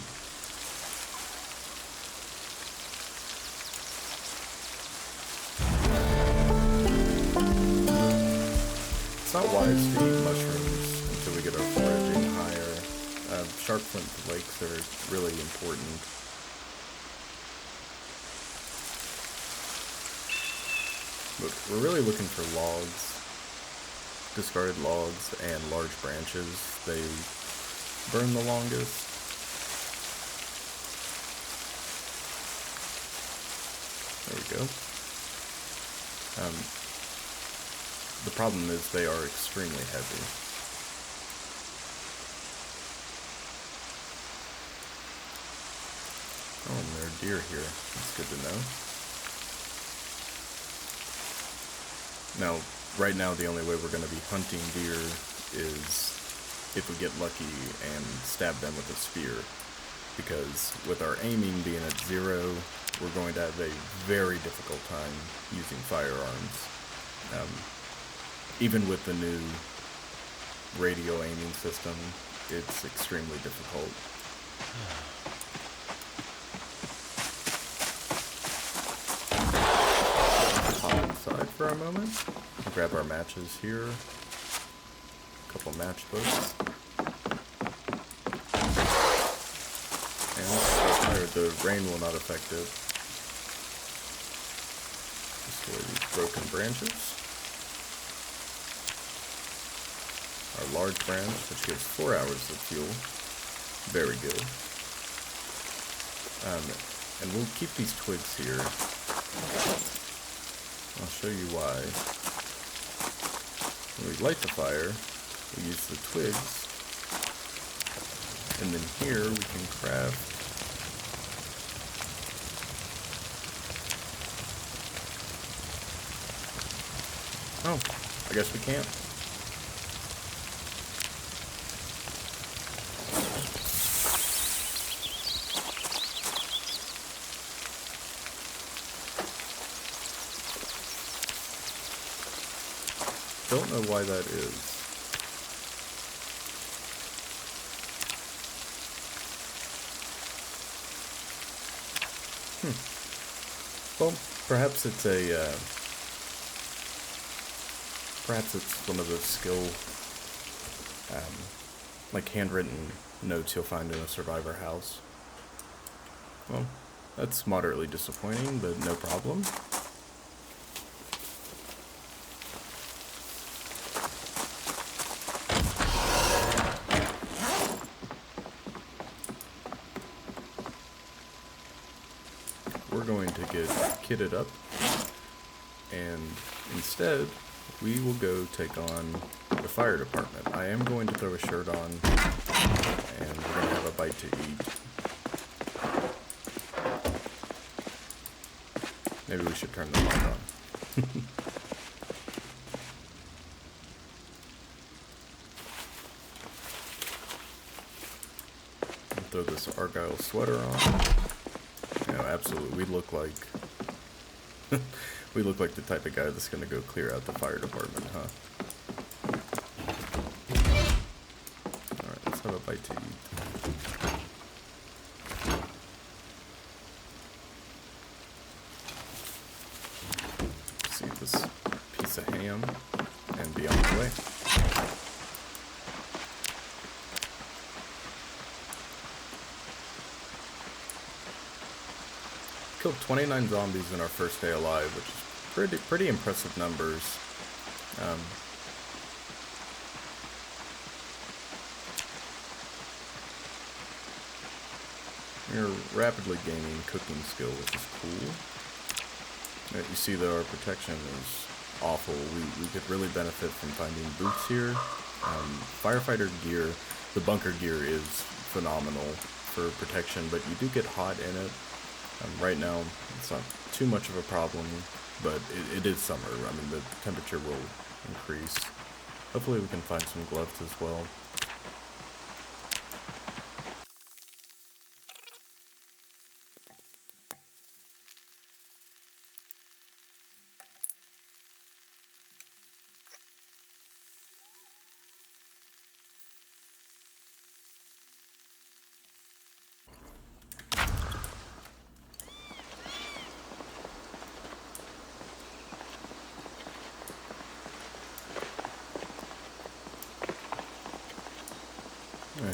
It's not wise to eat mushrooms until we get our foraging higher. Sharp flint flakes are really important. But we're really looking for logs, discarded logs, and large branches. They burn the longest. There we go. The problem is they are extremely heavy. Oh, and there are deer here. That's good to know. Now, right now, the only way we're going to be hunting deer is if we get lucky and stab them with a spear. Because with our aiming being at 0, we're going to have a very difficult time using firearms. Even with the new radio aiming system, it's extremely difficult. Hop inside for a moment. Grab our matches here. A couple matchbooks. And the rain will not affect it. Destroy these broken branches. Our large branch, which gives 4 hours of fuel. Very good. And we'll keep these twigs here. I'll show you why. When we light the fire, we use the twigs. And then here we can craft oh, I guess we can't. Don't know why that is. Well, perhaps it's one of those skill, like handwritten notes you'll find in a survivor house. Well, that's moderately disappointing, but no problem. We're going to get kitted up, and instead we will go take on the fire department. I am going to throw a shirt on, and we're going to have a bite to eat. Maybe we should turn the light on. Throw this Argyle sweater on. You know, absolutely, we look like the type of guy that's gonna go clear out the fire department, huh? Alright, let's have a bite to eat. See this piece of ham and be on the way. Killed 29 zombies in our first day alive, which is pretty impressive numbers. We're rapidly gaining cooking skill, which is cool. You see that our protection is awful. We could really benefit from finding boots here. Firefighter gear, the bunker gear is phenomenal for protection, but you do get hot in it. Right now, it's not too much of a problem, but it is summer. I mean, the temperature will increase. Hopefully we can find some gloves as well.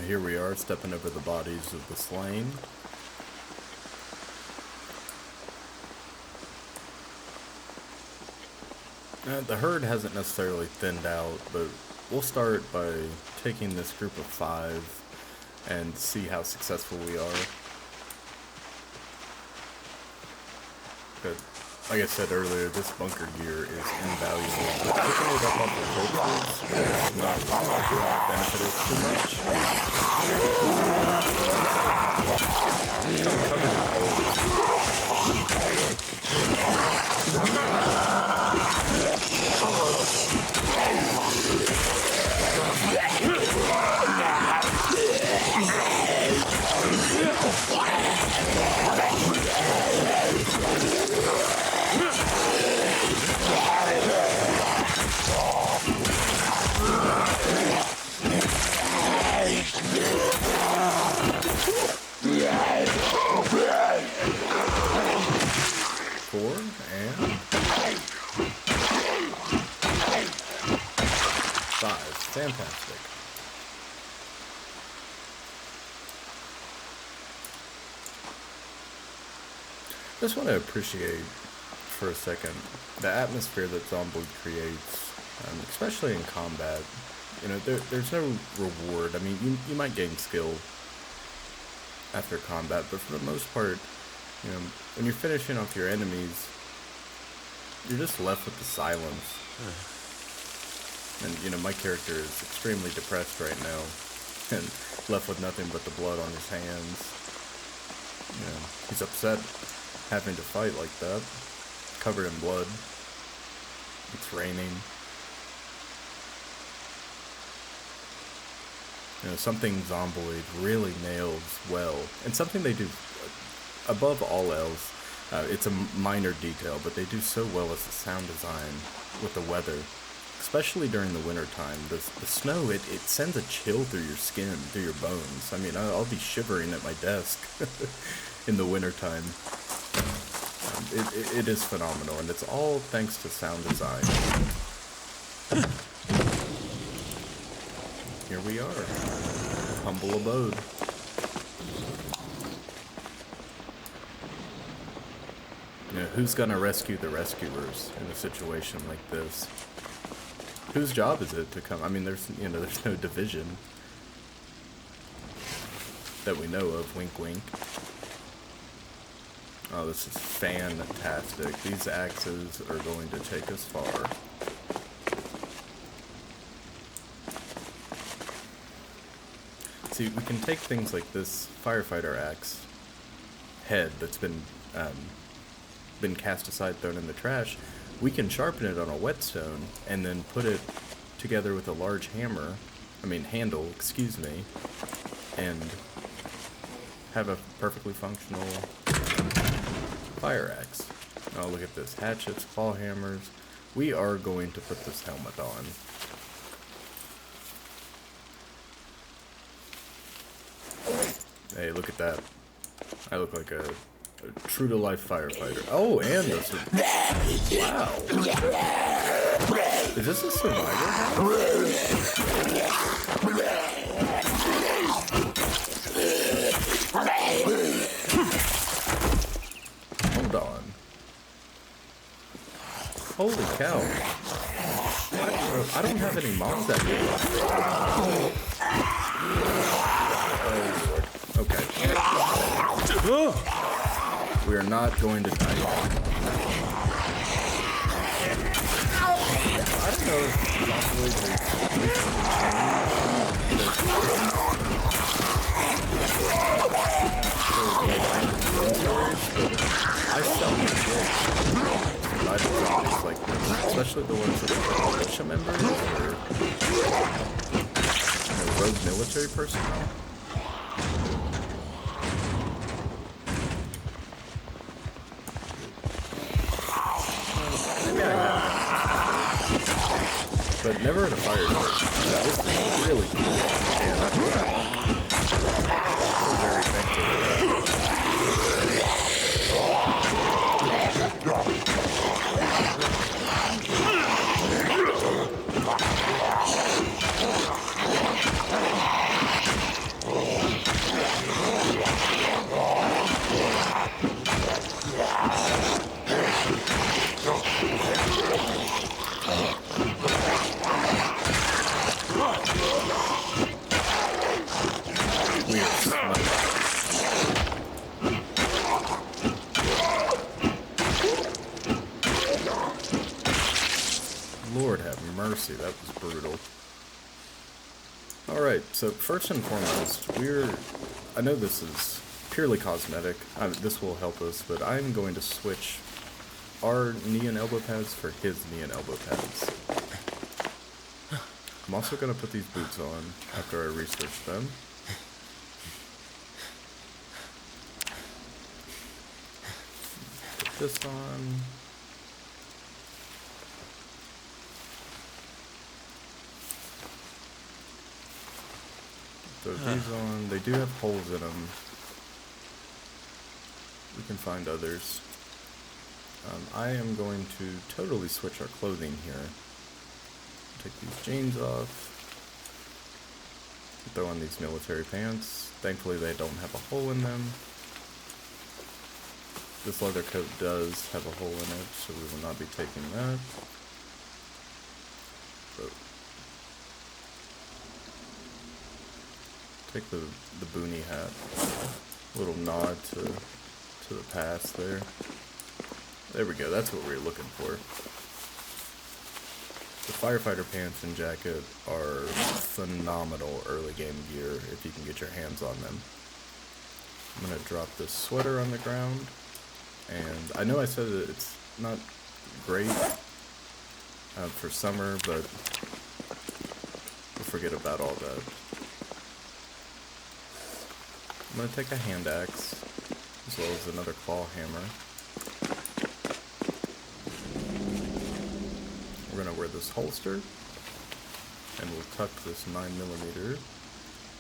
Here we are, stepping over the bodies of the slain. The herd hasn't necessarily thinned out, but we'll start by taking this group of 5 and see how successful we are. But like I said earlier, this bunker gear is invaluable. But picking it up off the corpses is not benefited too much. Fantastic. Just want to appreciate for a second the atmosphere that Zomboid creates, especially in combat. You know, there's no reward. I mean, you might gain skill after combat, but for the most part, you know, when you're finishing off your enemies, you're just left with the silence. And, you know, my character is extremely depressed right now, and left with nothing but the blood on his hands. You know, he's upset having to fight like that, covered in blood. It's raining. You know, something Zomboid really nails well, and something they do above all else. It's a minor detail, but they do so well as the sound design with the weather. Especially during the winter time, the snow, it sends a chill through your skin, through your bones. I mean, I'll be shivering at my desk in the winter time. It is phenomenal, and it's all thanks to sound design. Here we are, humble abode. You know, who's gonna rescue the rescuers in a situation like this? Whose job is it to come? I mean, there's no division that we know of. Wink, wink. Oh, this is fantastic. These axes are going to take us far. See, we can take things like this firefighter axe head that's been cast aside, thrown in the trash. We can sharpen it on a whetstone and then put it together with a large handle, excuse me, and have a perfectly functional fire axe. Oh, look at this. Hatchets, claw hammers. We are going to put this helmet on. Hey, look at that. I look like a true-to-life firefighter. Oh, and this is... Wow. Is this a survivor house? Hold on. Holy cow. I don't have any mods that game. Oh, Lord. Okay. We are not going to die. I don't know if Zomboid has recently I seldom get survival zombies like this, especially the ones that are militia members or rogue military personnel. Maybe I have, but never in a fire pit. This is really cool, and I'm very thankful for that. Lord have mercy, that was brutal. Alright, so first and foremost, I know this is purely cosmetic, this will help us, but I'm going to switch our knee and elbow pads for his knee and elbow pads. I'm also going to put these boots on after I research them. Put this on. Throw these on. They do have holes in them. We can find others. I am going to totally switch our clothing here. Take these jeans off. Throw on these military pants. Thankfully they don't have a hole in them. This leather coat does have a hole in it, so we will not be taking that. But take the boonie hat. Little nod to the past there. There we go, that's what we were looking for. The firefighter pants and jacket are phenomenal early game gear if you can get your hands on them. I'm going to drop this sweater on the ground, and I know I said that it's not great for summer, but we'll forget about all that. I'm going to take a hand axe, as well as another claw hammer. We're going to wear this holster, and we'll tuck this 9mm.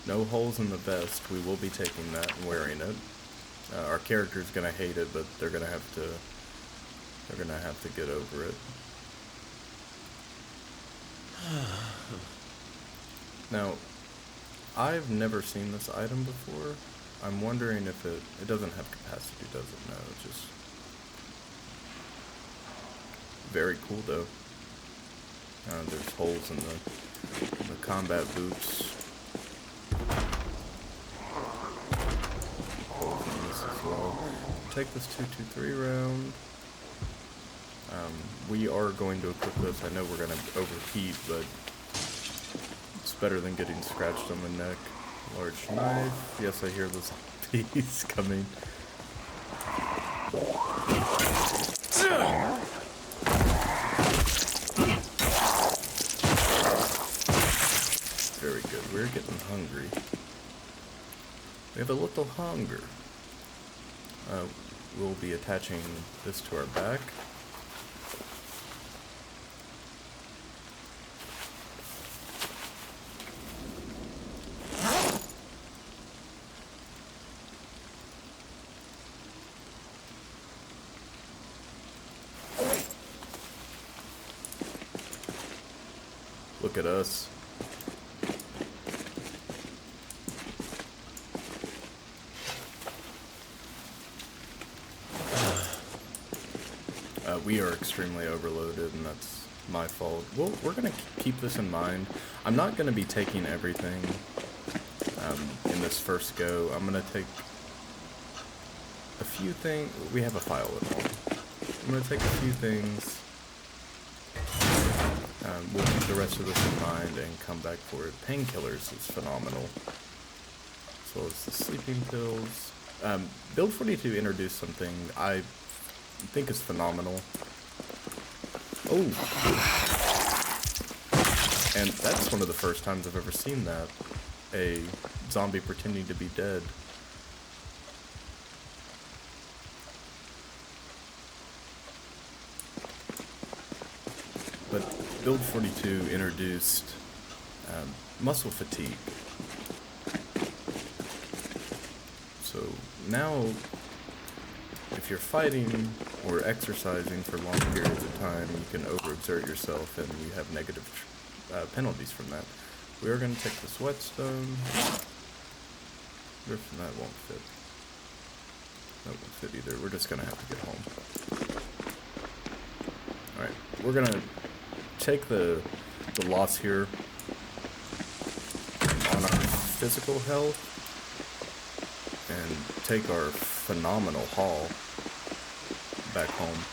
No holes in the vest. We will be taking that and wearing it. Our character's going to hate it, but they're going to have to get over it. Now, I've never seen this item before. I'm wondering if it doesn't have capacity, does it? No, it's just very cool though. There's holes in the combat boots. Holes in this as well. Take this 223 round. We are going to equip this. I know we're going to overheat, but it's better than getting scratched on the neck. Large knife. Yes, I hear this piece coming. Very good. We're getting hungry. We have a little hunger. We'll be attaching this to our back. Look at us. We are extremely overloaded, and that's my fault. Well, we're going to keep this in mind. I'm not going to be taking everything in this first go. I'm going to take a few things. We have a file at home. I'm going to take a few things We'll keep the rest of this in mind and come back for it. Painkillers is phenomenal. As well as the sleeping pills. Build 42 introduced something I think is phenomenal. Oh! And that's one of the first times I've ever seen that. A zombie pretending to be dead. But Build 42 introduced muscle fatigue. So now, if you're fighting or exercising for long periods of time, you can overexert yourself and you have negative penalties from that. We are going to take this whetstone. That won't fit. That won't fit either. We're just going to have to get home. Alright, we're going to take the loss here on our physical health and take our phenomenal haul back home.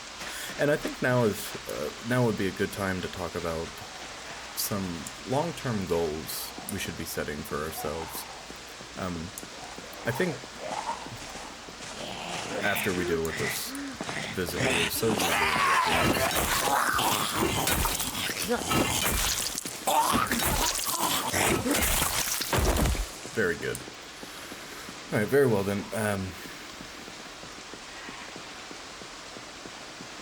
And I think now would be a good time to talk about some long-term goals we should be setting for ourselves. I think after we deal with this visit, we're so very good. Alright, very well then.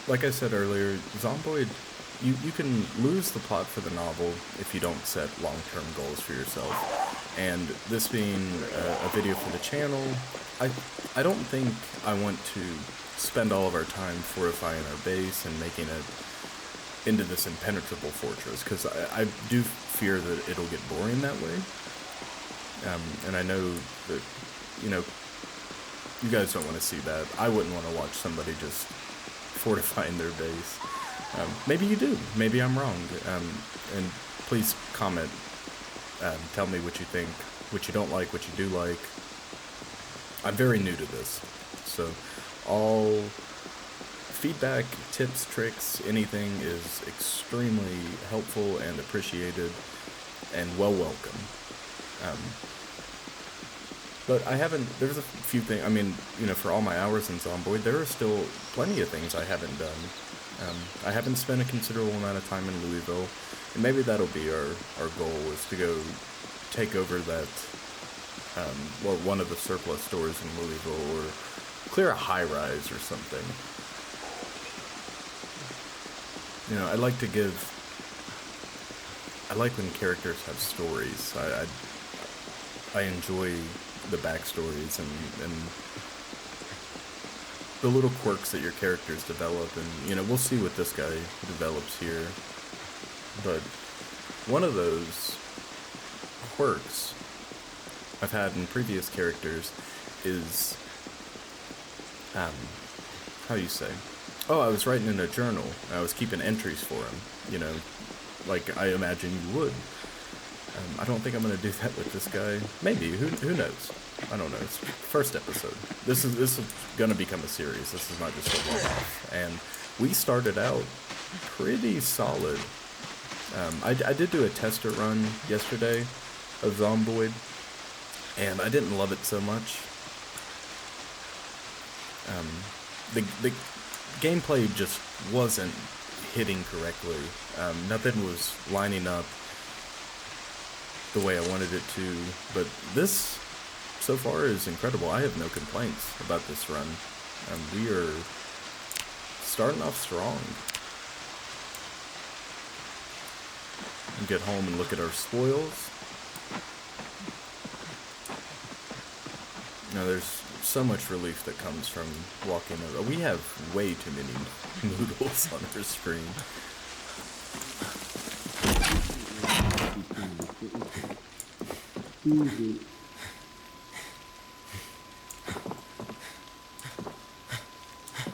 Like I said earlier, Zomboid, you can lose the plot for the novel if you don't set long-term goals for yourself. And this being a video for the channel, I don't think I want to spend all of our time fortifying our base and making it into this impenetrable fortress, because I do fear that it'll get boring that way. And I know that, you know, you guys don't want to see that. I wouldn't want to watch somebody just fortifying their base. Maybe you do. Maybe I'm wrong. And please comment. Tell me what you think, what you don't like, what you do like. I'm very new to this, so all feedback, tips, tricks, anything is extremely helpful and appreciated and well welcome. But there's a few things, I mean, you know, for all my hours in Zomboid, there are still plenty of things I haven't done. I haven't spent a considerable amount of time in Louisville, and maybe that'll be our goal, is to go take over that, well, one of the surplus stores in Louisville, or clear a high-rise or something. You know, I like when characters have stories. I enjoy the backstories and the little quirks that your characters develop, and, you know, we'll see what this guy develops here. But one of those quirks I've had in previous characters is, how do you say? Oh, I was writing in a journal. I was keeping entries for him, you know, like I imagine you would. I don't think I'm going to do that with this guy. Maybe. Who knows? I don't know. It's first episode. This is going to become a series. This is not just a one-off. And we started out pretty solid. I did do a tester run yesterday of Zomboid, and I didn't love it so much. The gameplay just wasn't hitting correctly. Nothing was lining up the way I wanted it to, but this so far is incredible. I have no complaints about this run. We are starting off strong. And get home and look at our spoils. Now there's so much relief that comes from walking over. We have way too many noodles on our screen.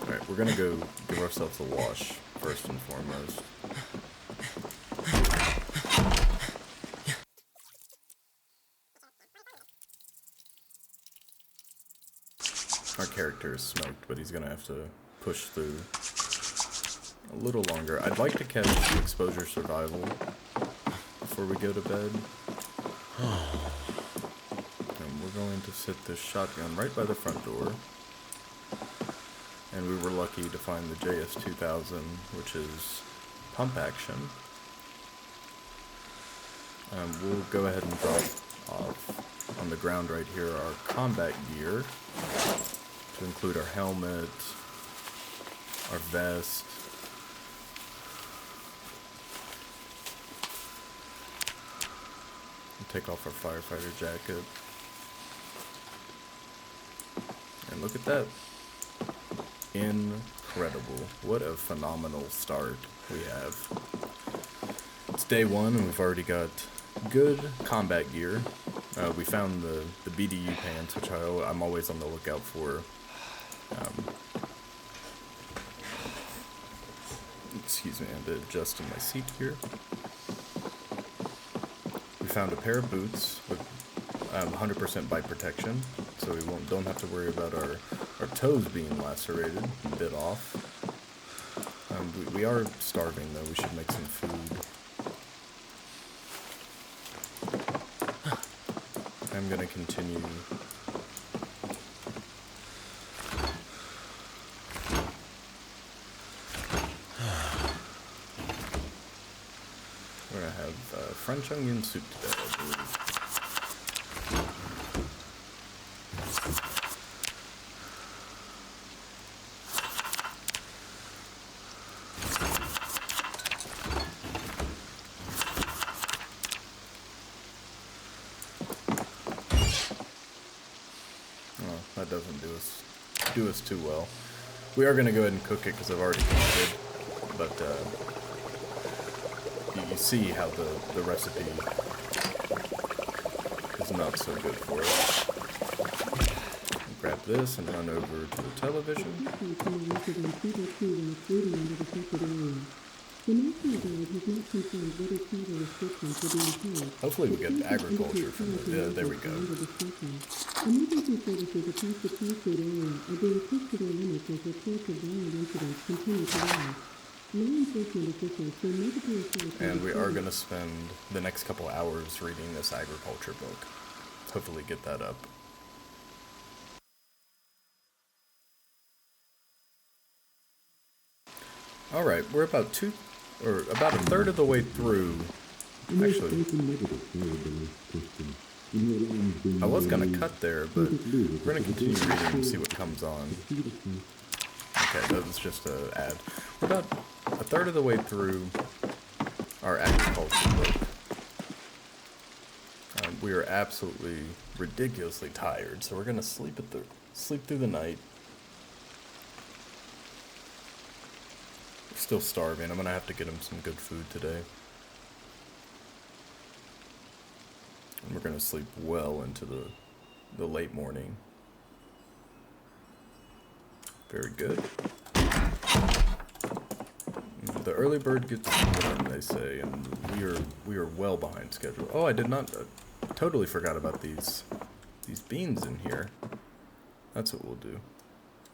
Alright, we're gonna go give ourselves a wash, first and foremost. Our character is smoked, but he's gonna have to push through a little longer. I'd like to catch exposure survival before we go to bed. And we're going to sit this shotgun right by the front door. And we were lucky to find the JS2000, which is pump action. We'll go ahead and drop off on the ground right here our combat gear, to include our helmet, our vest, and take off our firefighter jacket. And look at that. Incredible. What a phenomenal start we have. It's day one and we've already got good combat gear. We found the BDU pants, which I'm always on the lookout for. Excuse me, I had to adjust in my seat here. We found a pair of boots with 100% bite protection, so we don't have to worry about our toes being lacerated and bit off. We are starving though, we should make some food. I'm gonna continue. We're gonna have French onion soup today, I believe. That doesn't do us too well. We are going to go ahead and cook it because I've already cooked it, but you see how the recipe is not so good for us. Grab this and run over to the television. Hopefully we get agriculture from it. Yeah, there we go. And we are going to spend the next couple hours reading this agriculture book. Hopefully get that up. Alright, we're about a third of the way through. Actually, I was going to cut there, but we're going to continue reading and see what comes on. Okay, that was just an ad. We're about a third of the way through our agriculture book. We are absolutely ridiculously tired, so we're going to sleep through the night. We're still starving. I'm going to have to get him some good food today. And we're going to sleep well into the late morning. Very good. The early bird gets the worm, they say, and we are well behind schedule. Oh, I did not totally forgot about these beans in here. That's what we'll do.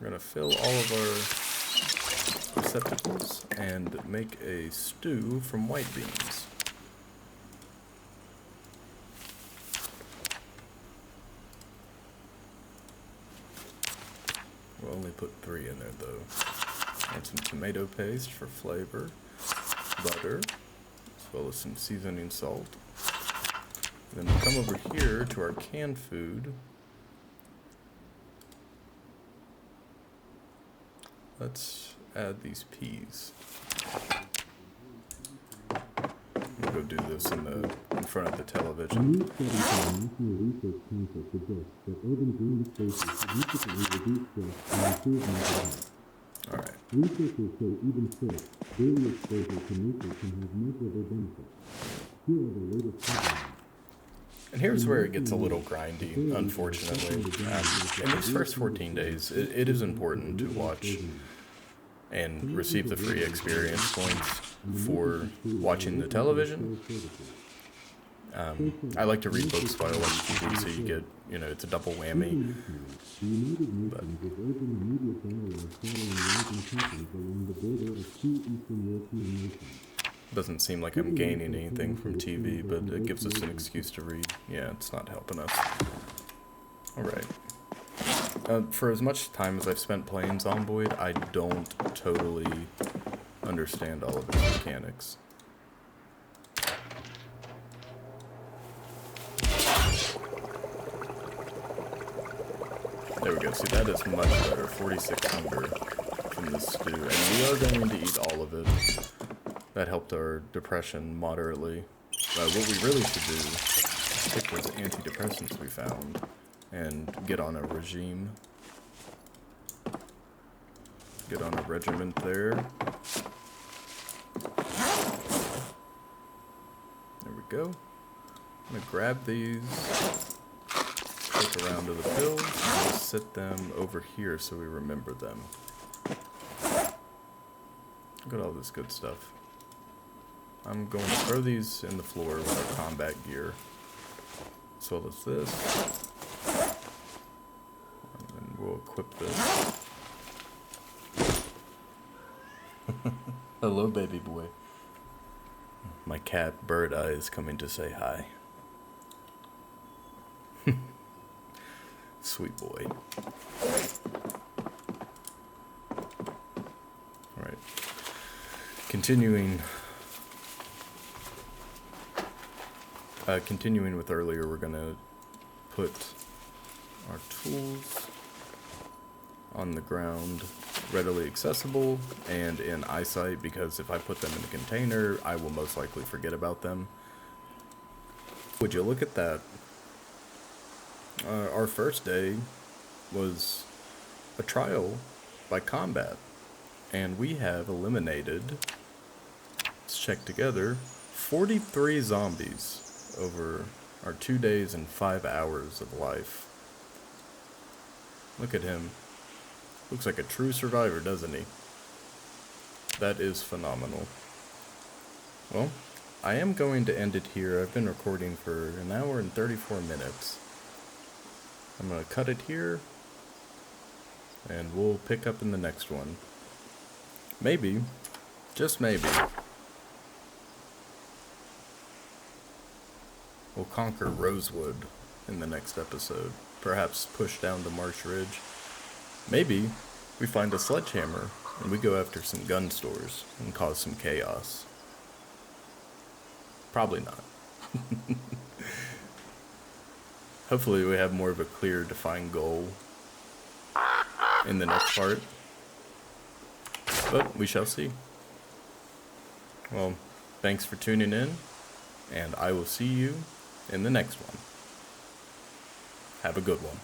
We're gonna fill all of our receptacles and make a stew from white beans. We'll only put 3 in there though. And some tomato paste for flavor, butter, as well as some seasoning salt. And then we'll come over here to our canned food. Let's add these peas. We'll go do this in front of the television. All right. Researchers say even so, daily exposure to nature can have measurable benefits. Here are the latest headlines. And here's where it gets a little grindy, unfortunately. In these first 14 days, it is important to watch and receive the free experience points for watching the television. I like to read books while I watch TV, so you get, it's a double whammy. But Doesn't seem like I'm gaining anything from TV, but it gives us an excuse to read. Yeah, it's not helping us. Alright. For as much time as I've spent playing Zomboid, I don't totally understand all of its mechanics. There we go. See, that is much better. 46 hunger from this stew. And we are going to eat all of it. That helped our depression moderately. What we really should do is take those antidepressants we found and get on a regime. Get on a regiment there. There we go. I'm going to grab these. Take a round of the pills and just sit them over here so we remember them. Look at all this good stuff. I'm going to throw these in the floor with our combat gear. As well as this. And then we'll equip this. Hello, baby boy. My cat, Bird Eye, is coming to say hi. Sweet boy. Alright. Continuing with earlier, we're gonna put our tools on the ground, readily accessible and in eyesight, because if I put them in a container, I will most likely forget about them. Would you look at that? Our first day was a trial by combat, and we have eliminated, let's check together, 43 zombies over our 2 days and 5 hours of life. Look at him. Looks like a true survivor, doesn't he? That is phenomenal. Well, I am going to end it here. I've been recording for 1 hour and 34 minutes. I'm going to cut it here, and we'll pick up in the next one. Maybe, just maybe, we'll conquer Rosewood in the next episode. Perhaps push down to Marsh Ridge. Maybe we find a sledgehammer and we go after some gun stores and cause some chaos. Probably not. Hopefully we have more of a clear, defined goal in the next part. But we shall see. Well, thanks for tuning in, and I will see you in the next one. Have a good one.